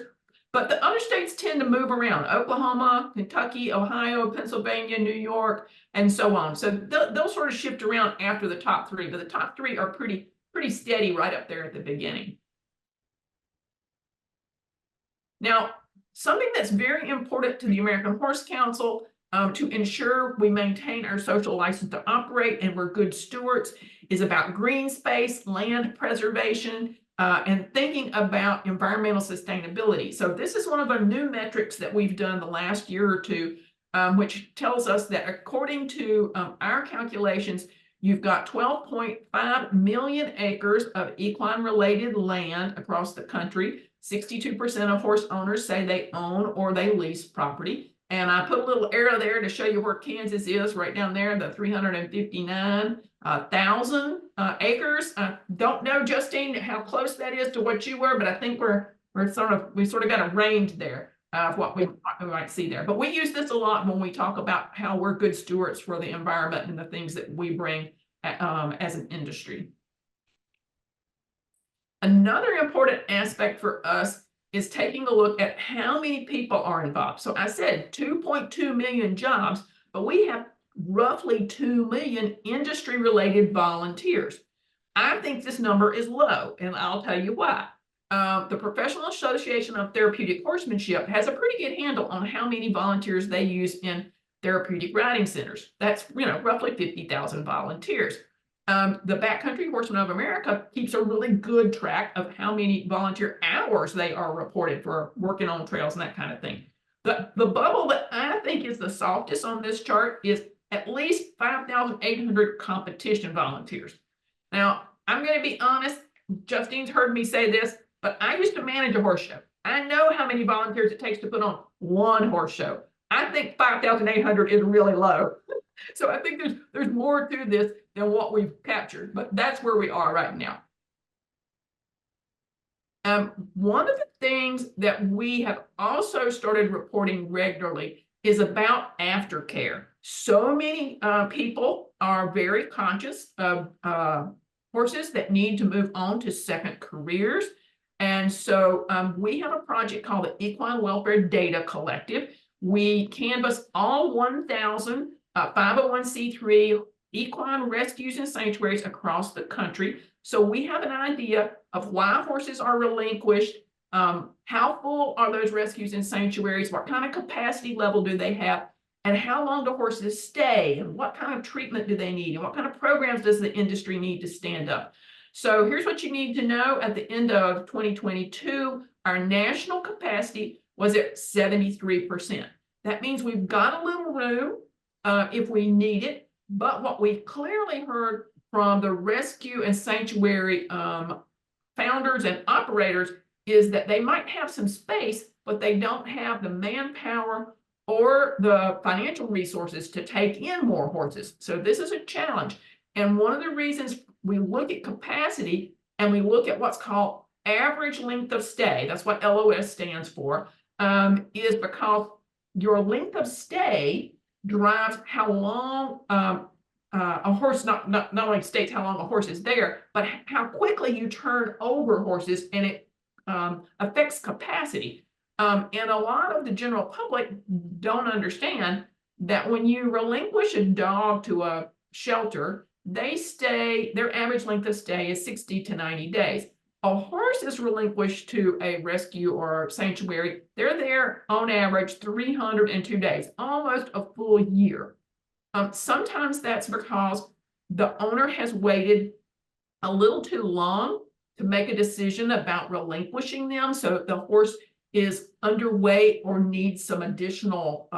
But the other states tend to move around: Oklahoma, Kentucky, Ohio, Pennsylvania, New York, and so on. So they'll sort of shift around after the top 3, but the top 3 are pretty steady right up there at the beginning. Now, something that's very important to the American Horse Council to ensure we maintain our social license to operate and we're good stewards is about green space, land preservation, and thinking about environmental sustainability. So this is one of our new metrics that we've done the last year or two, which tells us that according to our calculations, you've got 12.5 million acres of equine-related land across the country. 62% of horse owners say they own or they lease property. And I put a little arrow there to show you where Kansas is, right down there, the 359,000 acres. Don't know, Justine, how close that is to what you were, but I think we sort of got a range there of what we might see there. But we use this a lot when we talk about how we're good stewards for the environment and the things that we bring as an industry. Another important aspect for us is taking a look at how many people are involved. So I said 2.2 million jobs, but we have roughly 2 million industry-related volunteers. I think this number is low, and I'll tell you why. The Professional Association of Therapeutic Horsemanship has a pretty good handle on how many volunteers they use in therapeutic riding centers. That's roughly 50,000 volunteers. The Backcountry Horsemen of America keeps a really good track of how many volunteer hours they are reported for working on trails and that kind of thing. The bubble that I think is the softest on this chart is at least 5,800 competition volunteers. Now, I'm going to be honest, Justine's heard me say this, but I used to manage a horse show. I know how many volunteers it takes to put on one horse show. I think 5,800 is really low. So I think there's more to this than what we've captured, but that's where we are right now. One of the things that we have also started reporting regularly is about aftercare. So many people are very conscious of horses that need to move on to second careers. And so we have a project called the Equine Welfare Data Collective. We canvass all 1,000 501c3 equine rescues and sanctuaries across the country. So we have an idea of why horses are relinquished, how full are those rescues and sanctuaries, what kind of capacity level do they have, and how long do horses stay, and what kind of treatment do they need, and what kind of programs does the industry need to stand up. So here's what you need to know. At the end of 2022, our national capacity was at 73%. That means we've got a little room if we need it, but what we clearly heard from the rescue and sanctuary founders and operators is that they might have some space, but they don't have the manpower or the financial resources to take in more horses. So this is a challenge. And one of the reasons we look at capacity and we look at what's called average length of stay, that's what LOS stands for, is because your length of stay drives how long a horse not only states how long a horse is there, but how quickly you turn over horses, and it affects capacity. And a lot of the general public don't understand that when you relinquish a dog to a shelter, their average length of stay is 60 to 90 days. A horse is relinquished to a rescue or sanctuary, they're there on average 302 days, almost a full year. Sometimes that's because the owner has waited a little too long to make a decision about relinquishing them. So the horse is underweight or needs some additional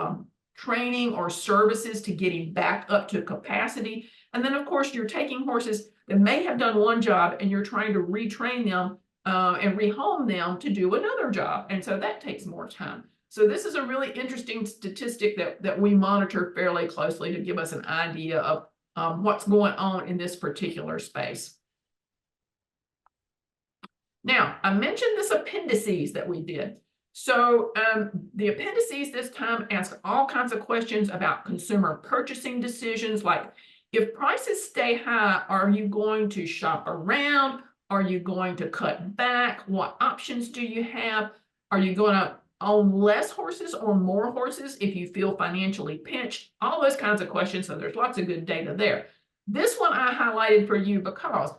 training or services to get him back up to capacity. And then, of course, you're taking horses that may have done one job and you're trying to retrain them and rehome them to do another job. And so that takes more time. So this is a really interesting statistic that we monitor fairly closely to give us an idea of what's going on in this particular space. Now, I mentioned this appendices that we did. So the appendices this time ask all kinds of questions about consumer purchasing decisions, like if prices stay high, are you going to shop around? Are you going to cut back? What options do you have? Are you going to own less horses or more horses if you feel financially pinched? All those kinds of questions. So there's lots of good data there. This one I highlighted for you because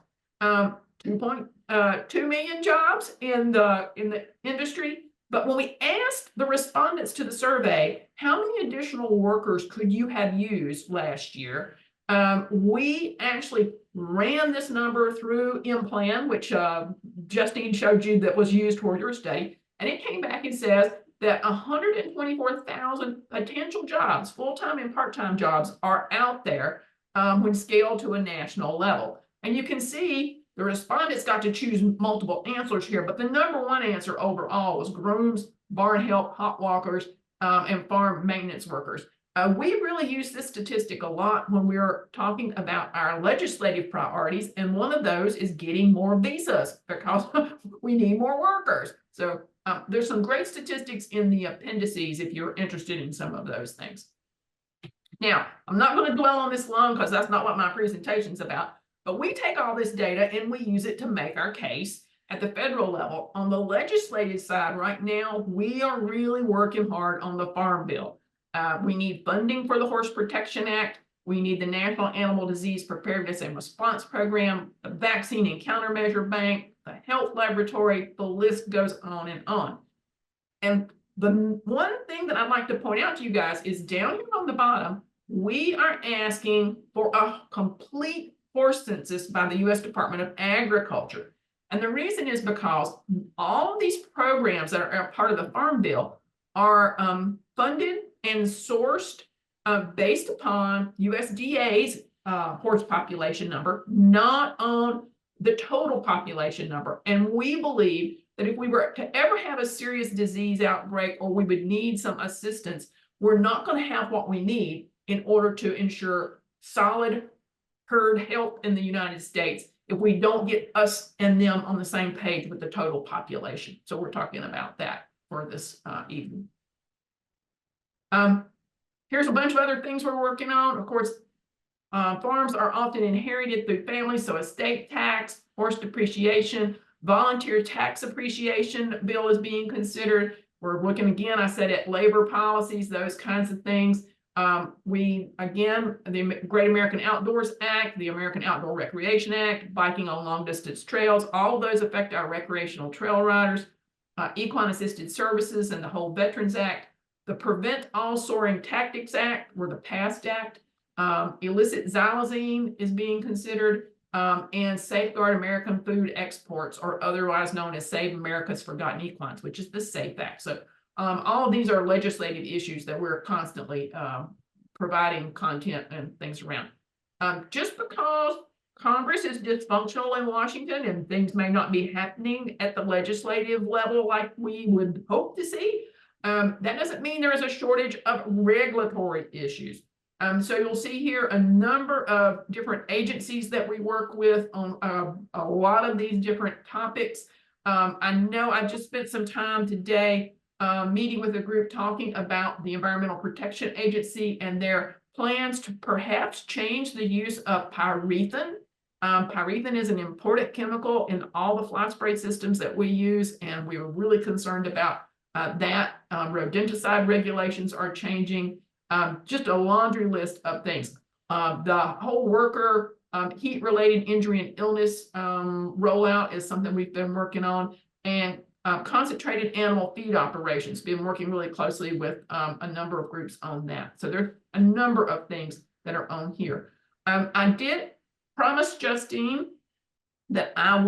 2.2 million jobs in the industry. But when we asked the respondents to the survey, how many additional workers could you have used last year? We actually ran this number through M-Plan, which Justine showed you that was used for your study. And it came back and says that 124,000 potential jobs, full-time and part-time jobs, are out there when scaled to a national level. And you can see the respondents got to choose multiple answers here, but the number one answer overall was grooms, barn help, hot walkers, and farm maintenance workers. We really use this statistic a lot when we're talking about our legislative priorities, and one of those is getting more visas because we need more workers. So there's some great statistics in the appendices if you're interested in some of those things. Now, I'm not going to dwell on this long because that's not what my presentation's about, but we take all this data and we use it to make our case at the federal level. On the legislative side right now, we are really working hard on the Farm Bill. We need funding for the Horse Protection Act. We need the National Animal Disease Preparedness and Response Program, the Vaccine and Countermeasure Bank, the Health Laboratory, the list goes on and on. And the one thing that I'd like to point out to you guys is down here on the bottom, we are asking for a complete horse census by the U.S. Department of Agriculture. And the reason is because all of these programs that are part of the Farm Bill are funded and sourced based upon USDA's horse population number, not on the total population number. And we believe that if we were to ever have a serious disease outbreak or we would need some assistance, we're not going to have what we need in order to ensure solid herd health in the United States if we don't get us and them on the same page with the total population. So we're talking about that for this evening. Here's a bunch of other things we're working on. Of course, farms are often inherited through families, so estate tax, horse depreciation, volunteer tax appreciation bill is being considered. We're looking again, I said, at labor policies, those kinds of things. The Great American Outdoors Act, the American Outdoor Recreation Act, biking on long distance trails, all of those affect our recreational trail riders. Equine Assisted Services and the whole Veterans Act, the Prevent All Soaring Tactics Act, or the PAST Act, illicit xylazine is being considered, and Safeguard American Food Exports, or otherwise known as Save America's Forgotten Equines, which is the SAFE Act. So all of these are legislative issues that we're constantly providing content and things around. Just because Congress is dysfunctional in Washington and things may not be happening at the legislative level like we would hope to see, that doesn't mean there is a shortage of regulatory issues. So you'll see here a number of different agencies that we work with on a lot of these different topics. I know I just spent some time today meeting with a group talking about the Environmental Protection Agency and their plans to perhaps change the use of pyrethrin. Pyrethrin is an important chemical in all the fly spray systems that we use, and we were really concerned about that. Rodenticide regulations are changing. Just a laundry list of things. The whole worker heat-related injury and illness rollout is something we've been working on, and concentrated animal feed operations, been working really closely with a number of groups on that. So there's a number of things that are on here. I did promise Justine that I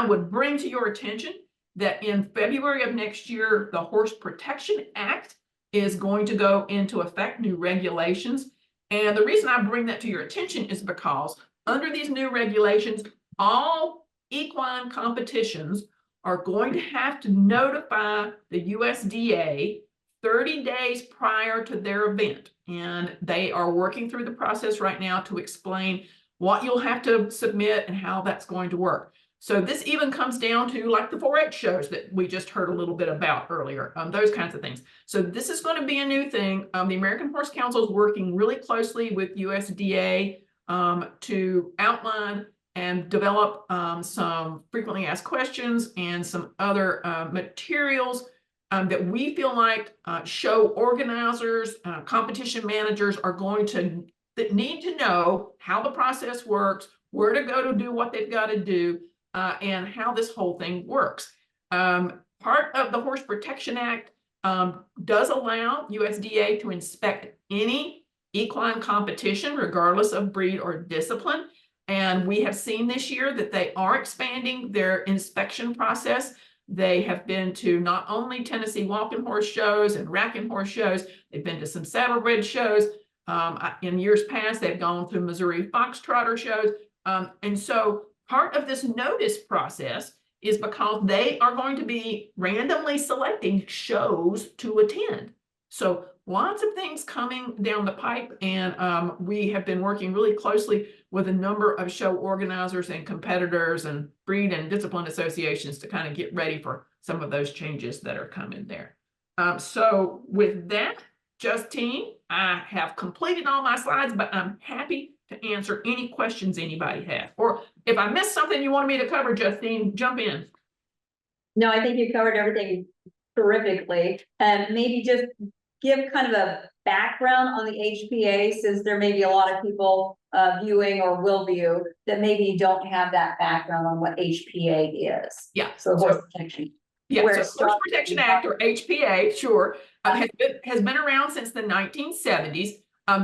would bring to your attention that in February of next year, the Horse Protection Act is going to go into effect, new regulations. And the reason I bring that to your attention is because under these new regulations, all equine competitions are going to have to notify the USDA 30 days prior to their event. And they are working through the process right now to explain what you'll have to submit and how that's going to work. So this even comes down to like the 4-H shows that we just heard a little bit about earlier, those kinds of things. So this is going to be a new thing. The American Horse Council is working really closely with USDA to outline and develop some frequently asked questions and some other materials that we feel like show organizers, competition managers are going to need to know how the process works, where to go to do what they've got to do, and how this whole thing works. Part of the Horse Protection Act does allow USDA to inspect any equine competition, regardless of breed or discipline. And we have seen this year that they are expanding their inspection process. They have been to not only Tennessee walking horse shows and racking horse shows, they've been to some saddlebred shows. In years past, they've gone to Missouri Foxtrotter shows. And so part of this notice process is because they are going to be randomly selecting shows to attend. So lots of things coming down the pipe, and we have been working really closely with a number of show organizers and competitors and breed and discipline associations to kind of get ready for some of those changes that are coming there. So with that, Justine, I have completed all my slides, but I'm happy to answer any questions anybody has. Or if I missed something you wanted me to cover, Justine, jump in. No, I think you covered everything terrifically. And maybe just give kind of a background on the HPA, since there may be a lot of people viewing or will view that maybe don't have that background on what HPA is. Yeah. So horse protection. Yeah, so Horse Protection Act, or HPA, sure, has been around since the 1970s.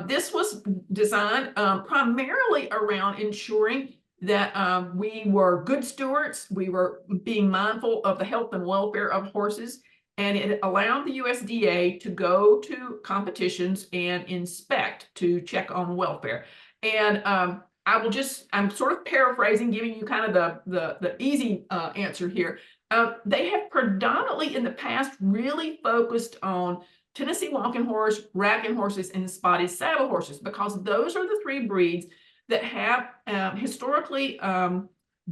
This was designed primarily around ensuring that we were good stewards, we were being mindful of the health and welfare of horses, and it allowed the USDA to go to competitions and inspect to check on welfare. And I'm sort of paraphrasing, giving you kind of the easy answer here. They have predominantly in the past really focused on Tennessee walking horse, racking horses, and spotted saddle horses, because those are the three breeds that have historically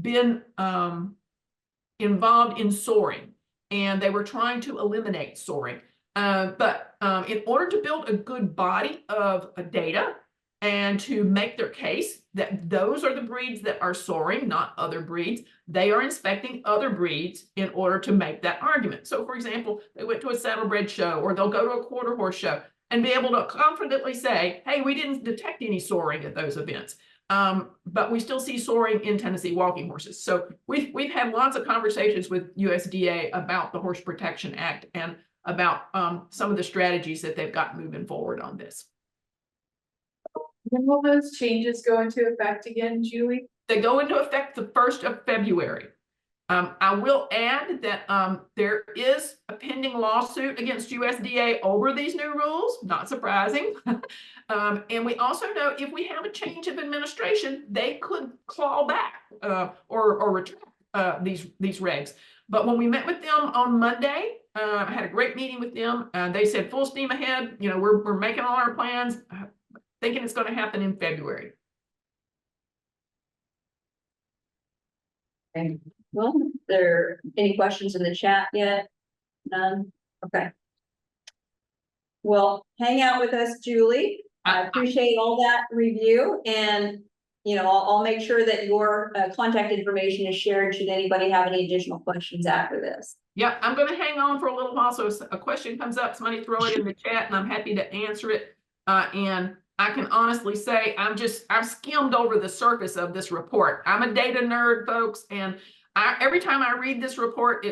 been involved in soaring, and they were trying to eliminate soaring. But in order to build a good body of data and to make their case that those are the breeds that are soaring, not other breeds, they are inspecting other breeds in order to make that argument. So for example, they went to a saddlebred show, or they'll go to a quarter horse show and be able to confidently say, hey, we didn't detect any soaring at those events. But we still see soaring in Tennessee walking horses. So we've had lots of conversations with USDA about the Horse Protection Act and about some of the strategies that they've got moving forward on this. When will those changes go into effect again, Julie? They go into effect the 1st of February. I will add that there is a pending lawsuit against USDA over these new rules, not surprising. And we also know if we have a change of administration, they could claw back or retract these regs. But when we met with them on Monday, I had a great meeting with them. They said full steam ahead. You know, we're making all our plans, thinking it's going to happen in February. Okay. Well, there any questions in the chat yet? None? Okay. Well, hang out with us, Julie. I appreciate all that review, and you know, I'll make sure that your contact information is shared should anybody have any additional questions after this. Yeah, I'm going to hang on for a little while. So if a question comes up, somebody throw it in the chat and I'm happy to answer it. And I can honestly say I've skimmed over the surface of this report. I'm a data nerd, folks, and every time I read this report,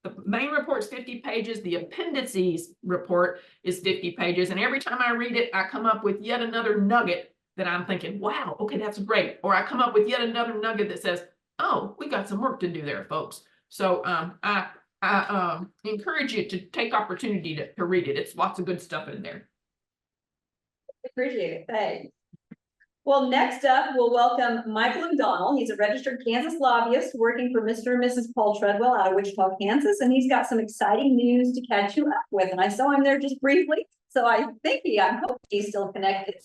the main report's 50 pages, the appendices report is 50 pages, and every time I read it, I come up with yet another nugget that I'm thinking, wow, okay, that's great. Or I come up with yet another nugget that says, oh, we got some work to do there, folks. So I encourage you to take opportunity to read it. It's lots of good stuff in there. Appreciate it. Thanks. Well, next up, we'll welcome Michael McDonald. He's a registered Kansas lobbyist working for Mr. and Mrs. Paul Treadwell out of Wichita, Kansas, and he's got some exciting news to catch you up with. And I saw him there just briefly, so I hope he's still connected.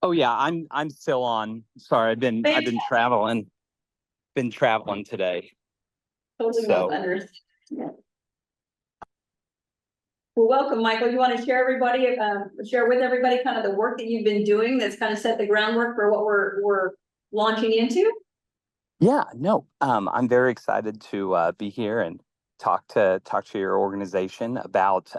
Oh yeah, I'm still on. Sorry, I've been traveling today. Totally understand. Yeah. Well, welcome, Michael. You want to share with everybody kind of the work that you've been doing that's kind of set the groundwork for what we're launching into? Yeah, no, I'm very excited to be here and talk to your organization about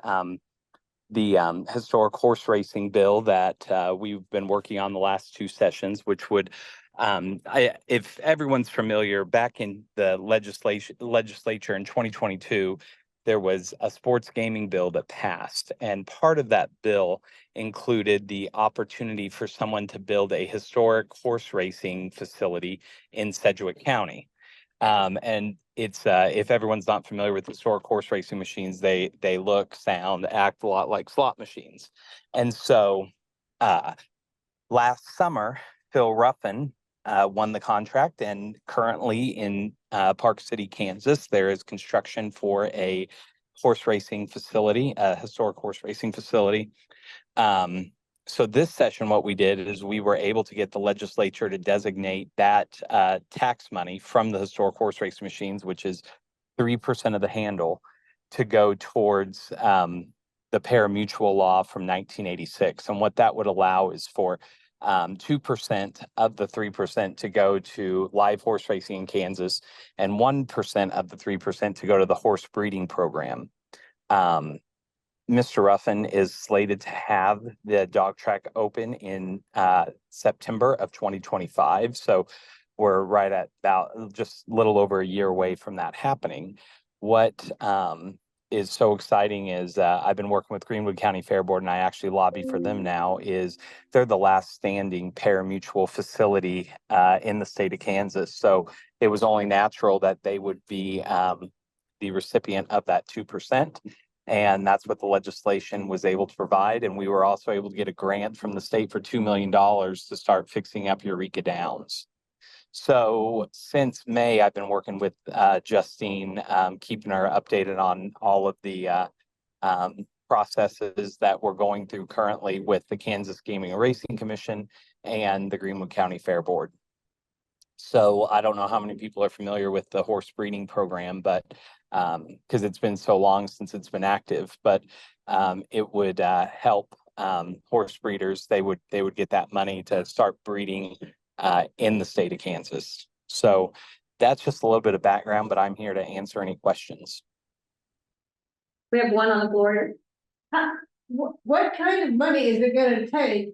the historic horse racing bill that we've been working on the last 2 sessions, which would, if everyone's familiar, back in the legislature in 2022, there was a sports gaming bill that passed, and part of that bill included the opportunity for someone to build a historic horse racing facility in Sedgwick County. And it's if everyone's not familiar with historic horse racing machines, they look, sound, act a lot like slot machines. And so last summer, Phil Ruffin won the contract, and currently in Park City, Kansas, there is construction for a horse racing facility, a historic horse racing facility. So this session, what we did is we were able to get the legislature to designate that tax money from the historic horse racing machines, which is 3% of the handle, to go towards the parimutuel law from 1986. And what that would allow is for 2% of the 3% to go to live horse racing in Kansas, and 1% of the 3% to go to the horse breeding program. Mr. Ruffin is slated to have the dog track open in September of 2025. So we're right at about just a little over a year away from that happening. What is so exciting is I've been working with Greenwood County Fair Board, and I actually lobby for them now, is they're the last standing parimutuel facility in the state of Kansas. So it was only natural that they would be the recipient of that 2%. And that's what the legislation was able to provide. And we were also able to get a grant from the state for $2 million to start fixing up Eureka Downs. So since May, I've been working with Justine, keeping her updated on all of the processes that we're going through currently with the Kansas Gaming and Racing Commission and the Greenwood County Fair Board. So I don't know how many people are familiar with the horse breeding program, but because it's been so long since it's been active, but it would help horse breeders. They would get that money to start breeding in the state of Kansas. So that's just a little bit of background, but I'm here to answer any questions. We have one on the board. What kind of money is it gonna take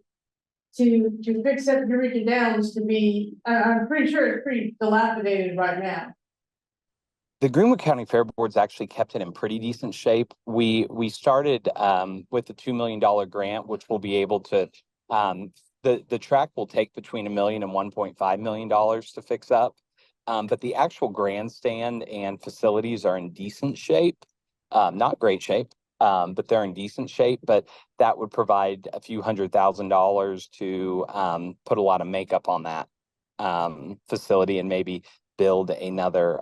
to fix up Eureka Downs to be, I'm pretty sure it's pretty dilapidated right now. The Greenwood County Fair Board's actually kept it in pretty decent shape. We started with the $2 million grant, which will be able to, the track will take between $1 million and $1.5 million to fix up. But the actual grandstand and facilities are in decent shape, not great shape, but they're in decent shape. But that would provide a few $100,000 to put a lot of makeup on that facility and maybe build another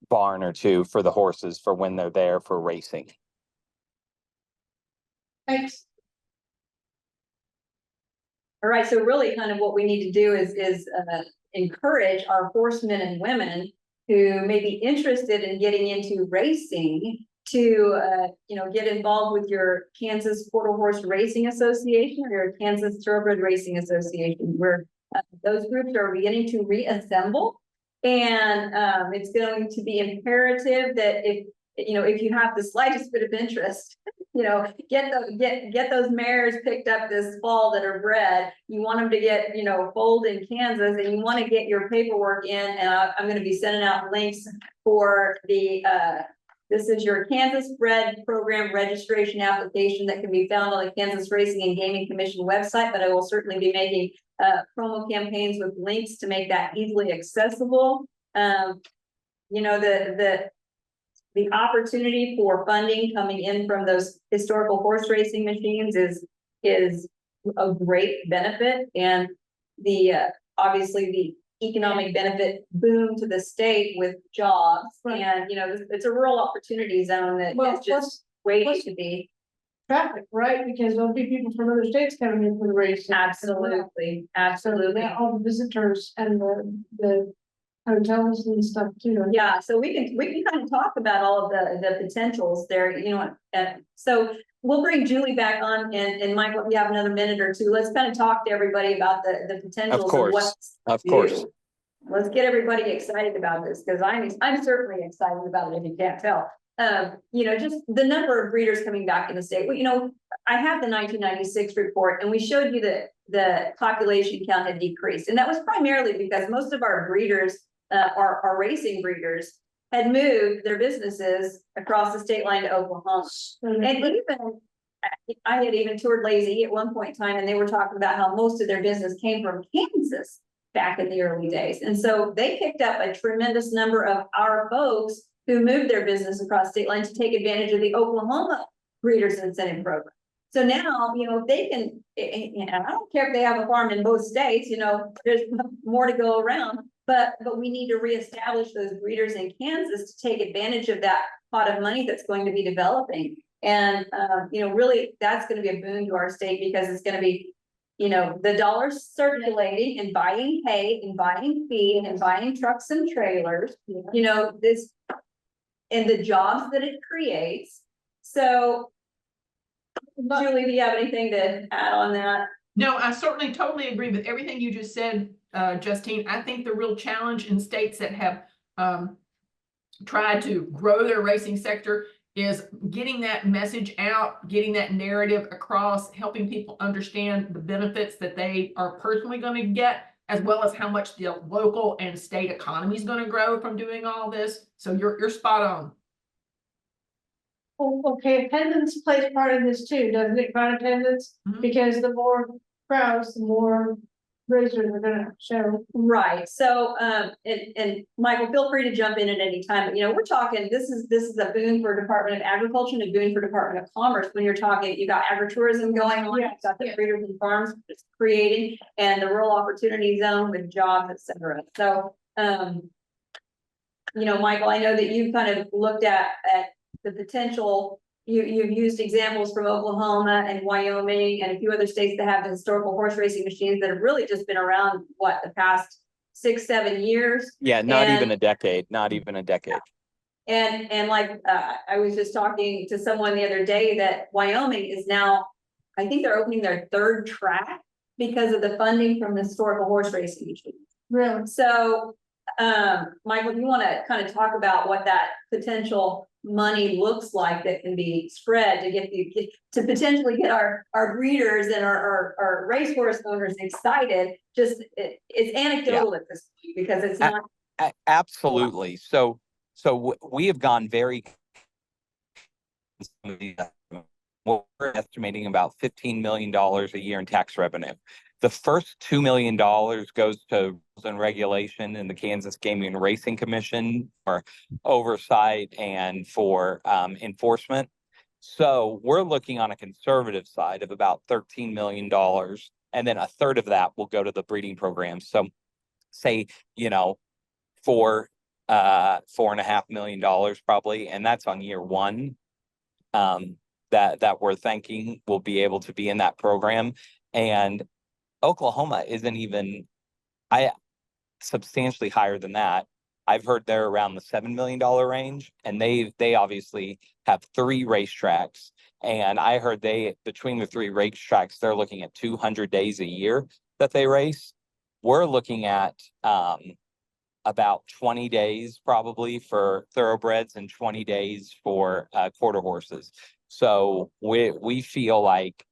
barn or two for the horses for when they're there for racing. Thanks. All right, so really kind of what we need to do is encourage our horsemen and women who may be interested in getting into racing to get involved with your Kansas Quarter Horse Racing Association or your Kansas Thoroughbred Racing Association, where those groups are beginning to reassemble. And it's going to be imperative that if you have the slightest bit of interest, get those mares picked up this fall that are bred. You want them to get, foaled in Kansas, and you want to get your paperwork in. And I'm going to be sending out links for the, this is your Kansas Bred Program registration application that can be found on the Kansas Racing and Gaming Commission website, but I will certainly be making promo campaigns with links to make that easily accessible. The opportunity for funding coming in from those historical horse racing machines is a great benefit, and obviously the economic benefit boom to the state with jobs, and it's a rural opportunity zone that is just waiting to be. Traffic, right? Because there'll be people from other states coming in for the race. Absolutely. So all the visitors and the hotels and stuff too. Yeah, so we can kind of talk about all of the potentials there, and so we'll bring Julie back on, and Michael, if you have another minute or two, let's kind of talk to everybody about the potentials. Of course. Let's get everybody excited about this, because I'm certainly excited about it, if you can't tell. Just the number of breeders coming back in the state. Well, I have the 1996 report, and we showed you that the population count had decreased, and that was primarily because most of our breeders, our racing breeders, had moved their businesses across the state line to Oklahoma. And even I had even toured Lazy at one point in time, and they were talking about how most of their business came from Kansas back in the early days. And so they picked up a tremendous number of our folks who moved their business across state lines to take advantage of the Oklahoma Breeders Incentive Program. So now, they can, and I don't care if they have a farm in both states, there's more to go around, but we need to reestablish those breeders in Kansas to take advantage of that pot of money that's going to be developing. And, really that's going to be a boon to our state, because it's going to be, the dollars circulating and buying hay and buying feed and buying trucks and trailers, this, and the jobs that it creates. So, Julie, do you have anything to add on that? No, I certainly totally agree with everything you just said, Justine. I think the real challenge in states that have tried to grow their racing sector is getting that message out, getting that narrative across, helping people understand the benefits that they are personally going to get, as well as how much the local and state economy is going to grow from doing all this. So you're spot on. Oh, okay, attendance plays part of this too, doesn't it? Crowd attendance, because the more crowds, the more racers are gonna show. Right. So, and Michael, feel free to jump in at any time. But we're talking. This is a boon for Department of Agriculture and a boon for Department of Commerce. When you're talking, you got agritourism going on. You've got the breeders and farms it's creating, and the rural opportunity zone with jobs, etc. So, Michael, I know that you've kind of looked at the potential. You've used examples from Oklahoma and Wyoming and a few other states that have the historical horse racing machines that have really just been around, what, the past 6-7 years? Yeah, not even a decade, not even a decade. And like, I was just talking to someone the other day that Wyoming is now, I think they're opening their 3rd track because of the funding from the historical horse racing machine. Really? So, Michael, do you want to kind of talk about what that potential money looks like that can be spread to to potentially get our breeders and our racehorse owners excited? Just it's anecdotal at this point because it's not. Absolutely. So we have gone very. We're estimating about $15 million a year in tax revenue. The first $2 million goes to rules and regulation in the Kansas Gaming and Racing Commission for oversight and for enforcement. So we're looking on a conservative side of about $13 million, and then a third of that will go to the breeding program. So say, $4.5 million probably, and that's on year one. That we're thinking will be able to be in that program. And Oklahoma isn't even substantially higher than that. I've heard they're around the $7 million range, and they obviously have 3 racetracks. And I heard between the 3 racetracks, they're looking at 200 days a year that they race. We're looking at about 20 days probably for thoroughbreds and 20 days for quarter horses. So we feel like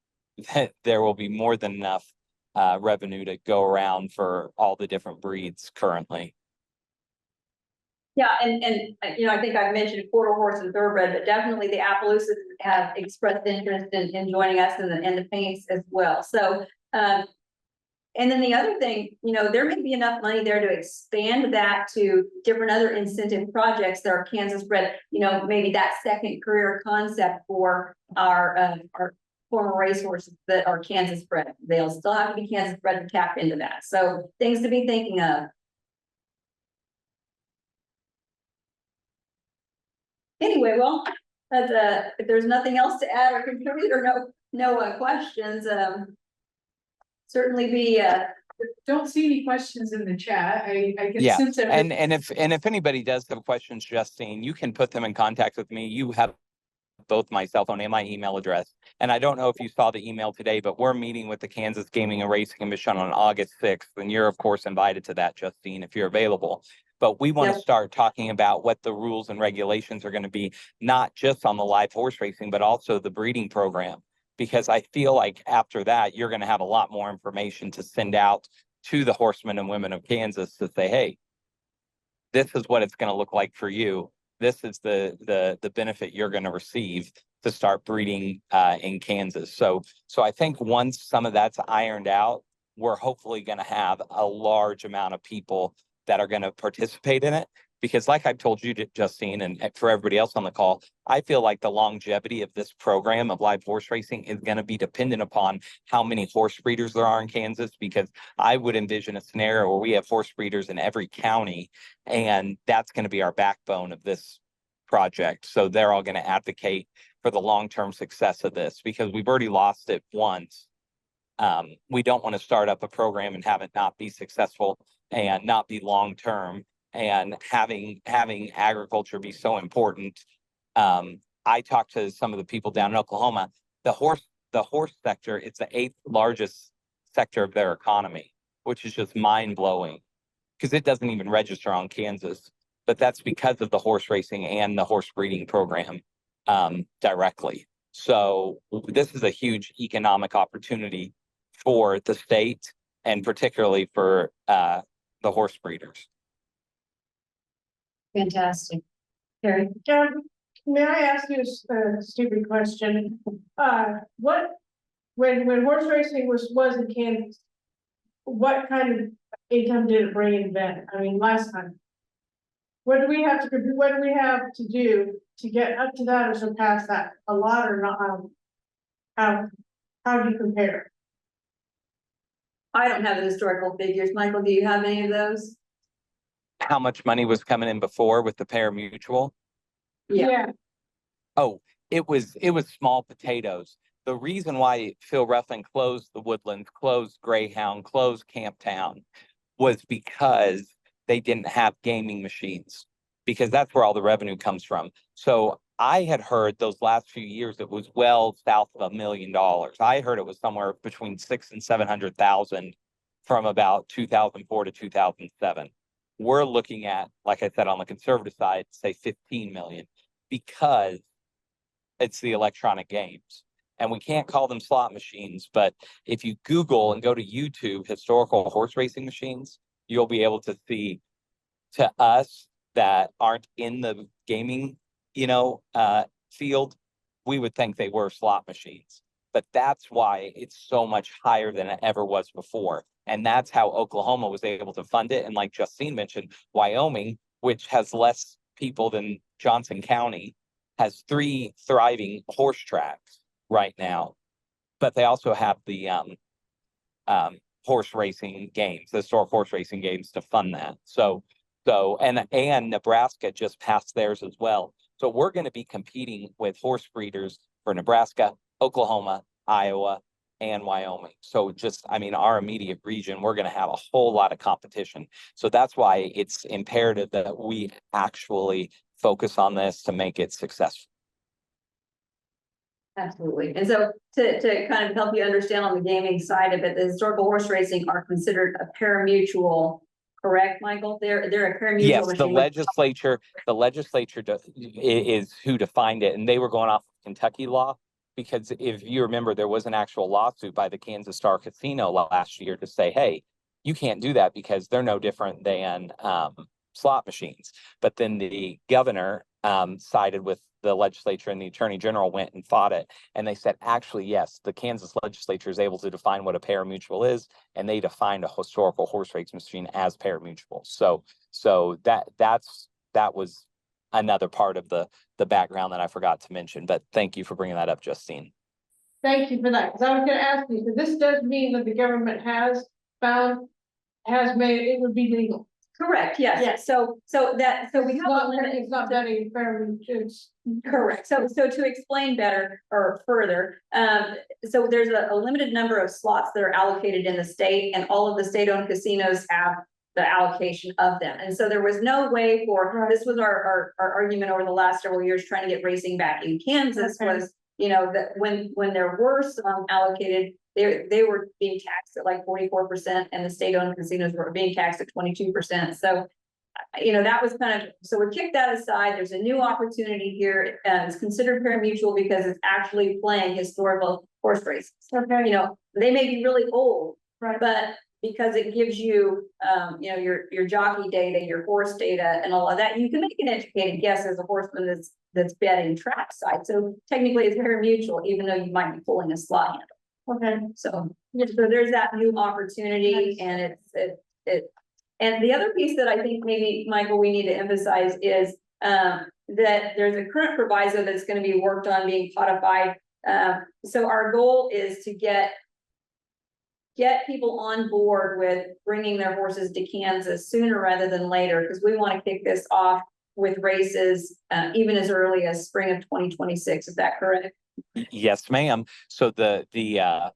that there will be more than enough revenue to go around for all the different breeds currently. Yeah, and I think I've mentioned quarter horse and thoroughbred, but definitely the Appaloosas have expressed interest in joining us and the Paints as well. So, and then the other thing, there may be enough money there to expand that to different other incentive projects that are Kansas bred, maybe that second career concept for our former racehorses that are Kansas bred. They'll still have to be Kansas bred to tap into that. So things to be thinking of. Anyway, well, if there's nothing else to add or contribute or no questions, certainly be don't see any questions in the chat. I can Yeah, sense and if anybody does have questions, Justine, you can put them in contact with me. You have both my cell phone and my email address. And I don't know if you saw the email today, but we're meeting with the Kansas Gaming and Racing Commission on August 6th. And you're of course invited to that, Justine, if you're available. But we want to start talking about what the rules and regulations are going to be, not just on the live horse racing, but also the breeding program. Because I feel like after that, you're going to have a lot more information to send out to the horsemen and women of Kansas to say, hey, this is what it's going to look like for you. This is the benefit you're going to receive to start breeding in Kansas. So I think once some of that's ironed out, we're hopefully going to have a large amount of people that are going to participate in it. Because like I've told you, Justine, and for everybody else on the call, I feel like the longevity of this program of live horse racing is going to be dependent upon how many horse breeders there are in Kansas, because I would envision a scenario where we have horse breeders in every county, and that's going to be our backbone of this project. So they're all going to advocate for the long-term success of this, because we've already lost it once. We don't want to start up a program and have it not be successful and not be long-term. And having agriculture be so important. I talked to some of the people down in Oklahoma. The horse sector, it's the 8th largest sector of their economy, which is just mind-blowing because it doesn't even register on Kansas. But that's because of the horse racing and the horse breeding program directly. So this is a huge economic opportunity for the state and particularly for the horse breeders. Fantastic. Carrie? May I ask you a stupid question? When horse racing was in Kansas, what kind of income did it bring in then? I mean, last time. What do we have to do to get up to that or surpass that? A lot or not? How do you compare? I don't have the historical figures. Michael, do you have any of those? How much money was coming in before with the pari-mutuel? Yeah. Oh, it was small potatoes. The reason why Phil Ruffin closed the Woodlands, closed Greyhound, closed Camptown was because they didn't have gaming machines, because that's where all the revenue comes from. So I had heard those last few years it was well south of $1 million. I heard it was somewhere between 600,000 and 700,000 from about 2004 to 2007. We're looking at, like I said, on the conservative side, say 15 million, because it's the electronic games. And we can't call them slot machines, but if you Google and go to YouTube historical horse racing machines, you'll be able to see, to us that aren't in the gaming, field, we would think they were slot machines. But that's why it's so much higher than it ever was before. And that's how Oklahoma was able to fund it. And like Justine mentioned, Wyoming, which has less people than Johnson County, has 3 thriving horse tracks right now. But they also have the horse racing games, the historic horse racing games to fund that. And Nebraska just passed theirs as well. So we're going to be competing with horse breeders for Nebraska, Oklahoma, Iowa, and Wyoming. So just, I mean, our immediate region, we're going to have a whole lot of competition. So that's why it's imperative that we actually focus on this to make it successful. Absolutely. And so to kind of help you understand on the gaming side of it, the historical horse racing are considered a parimutuel, correct, Michael? They're a parimutuel Yes, machine. the legislature is who defined it, and they were going off of Kentucky law, because if you remember, there was an actual lawsuit by the Kansas Star Casino last year to say, hey, you can't do that because they're no different than slot machines. But then the governor sided with the legislature, and the attorney general went and fought it. And they said, actually, yes, the Kansas legislature is able to define what a parimutuel is, and they defined a historical horse race machine as parimutuel. So that was another part of the background that I forgot to mention. But thank you for bringing that up, Justine. Thank you for that, because I was gonna ask you, so this does mean that the government has made it would be legal. Correct, yes. Yes. So we have a limit. It's not that a it's Correct. So to explain better or further, so there's a limited number of slots that are allocated in the state, and all of the state-owned casinos have the allocation of them. And so there was no way for, this was our argument over the last several years trying to get racing back in Kansas, was, that when there were some allocated, they were being taxed at like 44%, and the state-owned casinos were being taxed at 22%. So, that was kind of, so we kicked that aside. There's a new opportunity here. It's considered parimutuel because it's actually playing historical horse races. okay. They may be really old, Right. but because it gives you, your jockey data, your horse data, and all of that, you can make an educated guess as a horseman that's betting trackside. So technically, it's parimutuel, even though you might be pulling a slot handle. Okay. So there's that new opportunity, and and the other piece that I think maybe, Michael, we need to emphasize is that there's a current proviso that's going to be worked on being codified. So our goal is to get people on board with bringing their horses to Kansas sooner rather than later, because we want to kick this off with races even as early as spring of 2026. Is that correct? Yes, ma'am. So the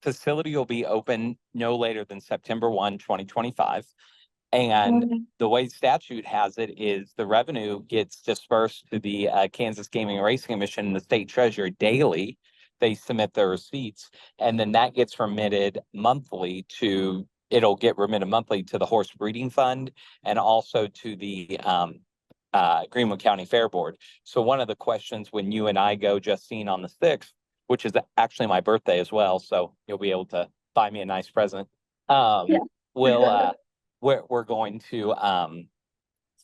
facility will be open no later than September 1, 2025. And the way statute has it is the revenue gets dispersed to the Kansas Gaming and Racing Commission and the state treasurer daily. They submit their receipts, and then that gets remitted monthly it'll get remitted monthly to the Horse Breeding Fund and also to the Greenwood County Fair Board. So one of the questions when you and I go, Justine, on the 6th, which is actually my birthday as well, so you'll be able to buy me a nice present. We're going to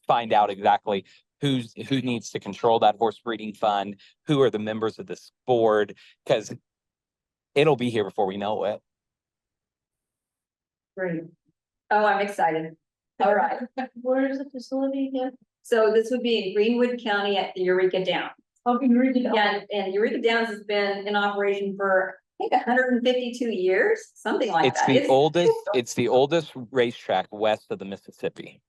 find out exactly who needs to control that horse breeding fund, who are the members of this board, because it'll be here before we know it. Great. Oh, I'm excited. All right. Where is the facility again? So this would be in Greenwood County at the Eureka Downs. Oh, Eureka Downs. Yeah, and Eureka Downs has been in operation for, I think, 152 years, something like that. It's the oldest racetrack west of the Mississippi.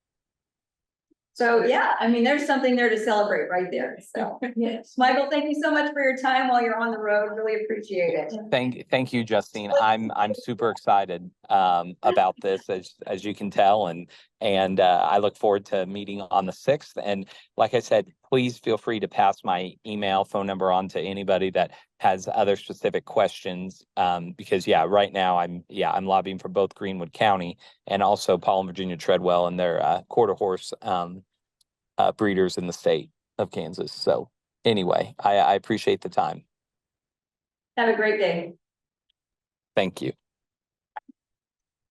So, yeah, I mean, there's something there to celebrate right there. So, Yes. Michael, thank you so much for your time while you're on the road. Really appreciate it. Thank you, Justine. I'm super excited about this, as you can tell, and I look forward to meeting on the 6th. And like I said, please feel free to pass my email, phone number on to anybody that has other specific questions. Because right now I'm lobbying for both Greenwood County and also Paul and Virginia Treadwell and their quarter horse breeders in the state of Kansas. So anyway, I appreciate the time. Have a great day. Thank you.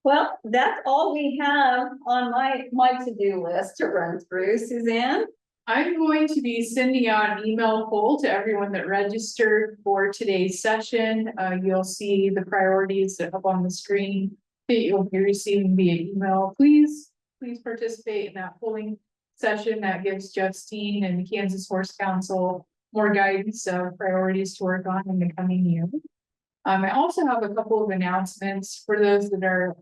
Well, that's all we have on my to-do list to run through. Suzanne? I'm going to be sending out an email poll to everyone that registered for today's session. You'll see the priorities up on the screen that you'll be receiving via email. Please participate in that polling session. That gives Justine and the Kansas Horse Council more guidance of priorities to work on in the coming year. I also have a couple of announcements for those that are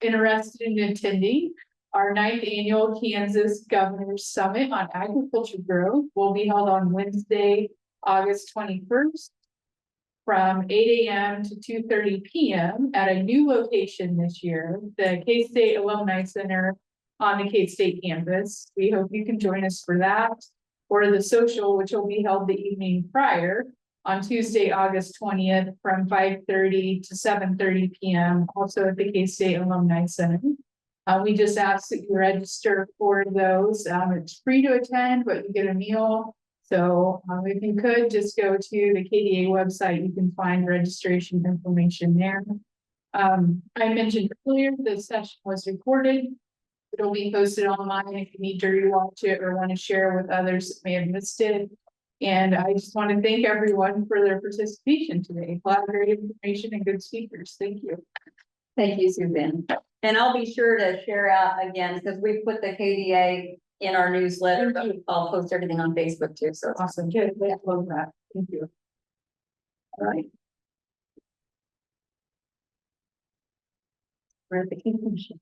interested in attending. Our 9th annual Kansas Governor's Summit on Agriculture Growth will be held on Wednesday, August 21st from 8 a.m. to 2:30 p.m. at a new location this year, the K-State Alumni Center on the K-State campus. We hope you can join us for that, or the social, which will be held the evening prior on Tuesday, August 20th from 5:30 to 7:30 p.m. also at the K-State Alumni Center. We just ask that you register for those. It's free to attend, but you get a meal. So if you could just go to the KDA website, you can find registration information there. I mentioned earlier the session was recorded. It'll be posted online if you need to rewatch it or want to share with others that may have missed it. And I just want to thank everyone for their participation today. A lot of great information and good speakers. Thank you. Thank you, Suzanne. And I'll be sure to share out again, because we put the KDA in our newsletter, but I'll post everything on Facebook too. So Awesome. Good. I love that. Thank you. all right. We're at the conclusion.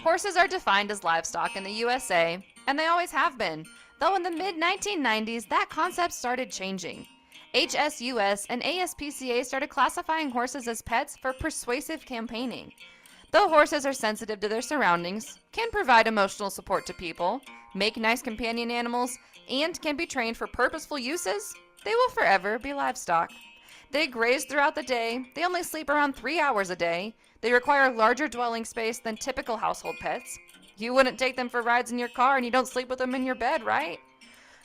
Horses are defined as livestock in the USA, and they always have been, though in the mid-1990s that concept started changing. HSUS and ASPCA started classifying horses as pets for persuasive campaigning. Though horses are sensitive to their surroundings, can provide emotional support to people, make nice companion animals, and can be trained for purposeful uses, they will forever be livestock. They graze throughout the day, they only sleep around 3 hours a day, they require larger dwelling space than typical household pets. You wouldn't take them for rides in your car and you don't sleep with them in your bed, right?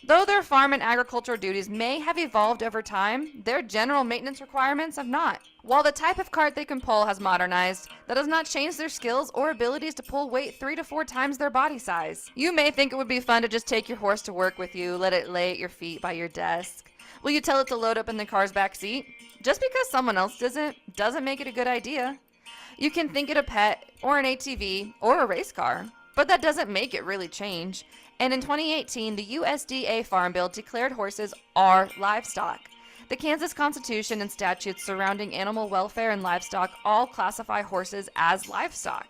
Though their farm and agricultural duties may have evolved over time, their general maintenance requirements have not. While the type of cart they can pull has modernized, that does not change their skills or abilities to pull weight 3 to 4 times their body size. You may think it would be fun to just take your horse to work with you, let it lay at your feet by your desk. Will you tell it to load up in the car's back seat? Just because someone else doesn't make it a good idea. You can think it a pet, or an ATV, or a race car, but that doesn't make it really change. And in 2018, the USDA Farm Bill declared horses are livestock. The Kansas Constitution and statutes surrounding animal welfare and livestock all classify horses as livestock.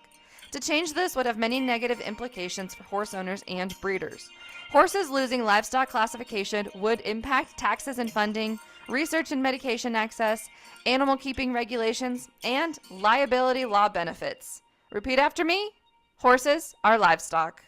To change this would have many negative implications for horse owners and breeders. Horses losing livestock classification would impact taxes and funding, research and medication access, animal keeping regulations, and liability law benefits. Repeat after me. Horses are livestock.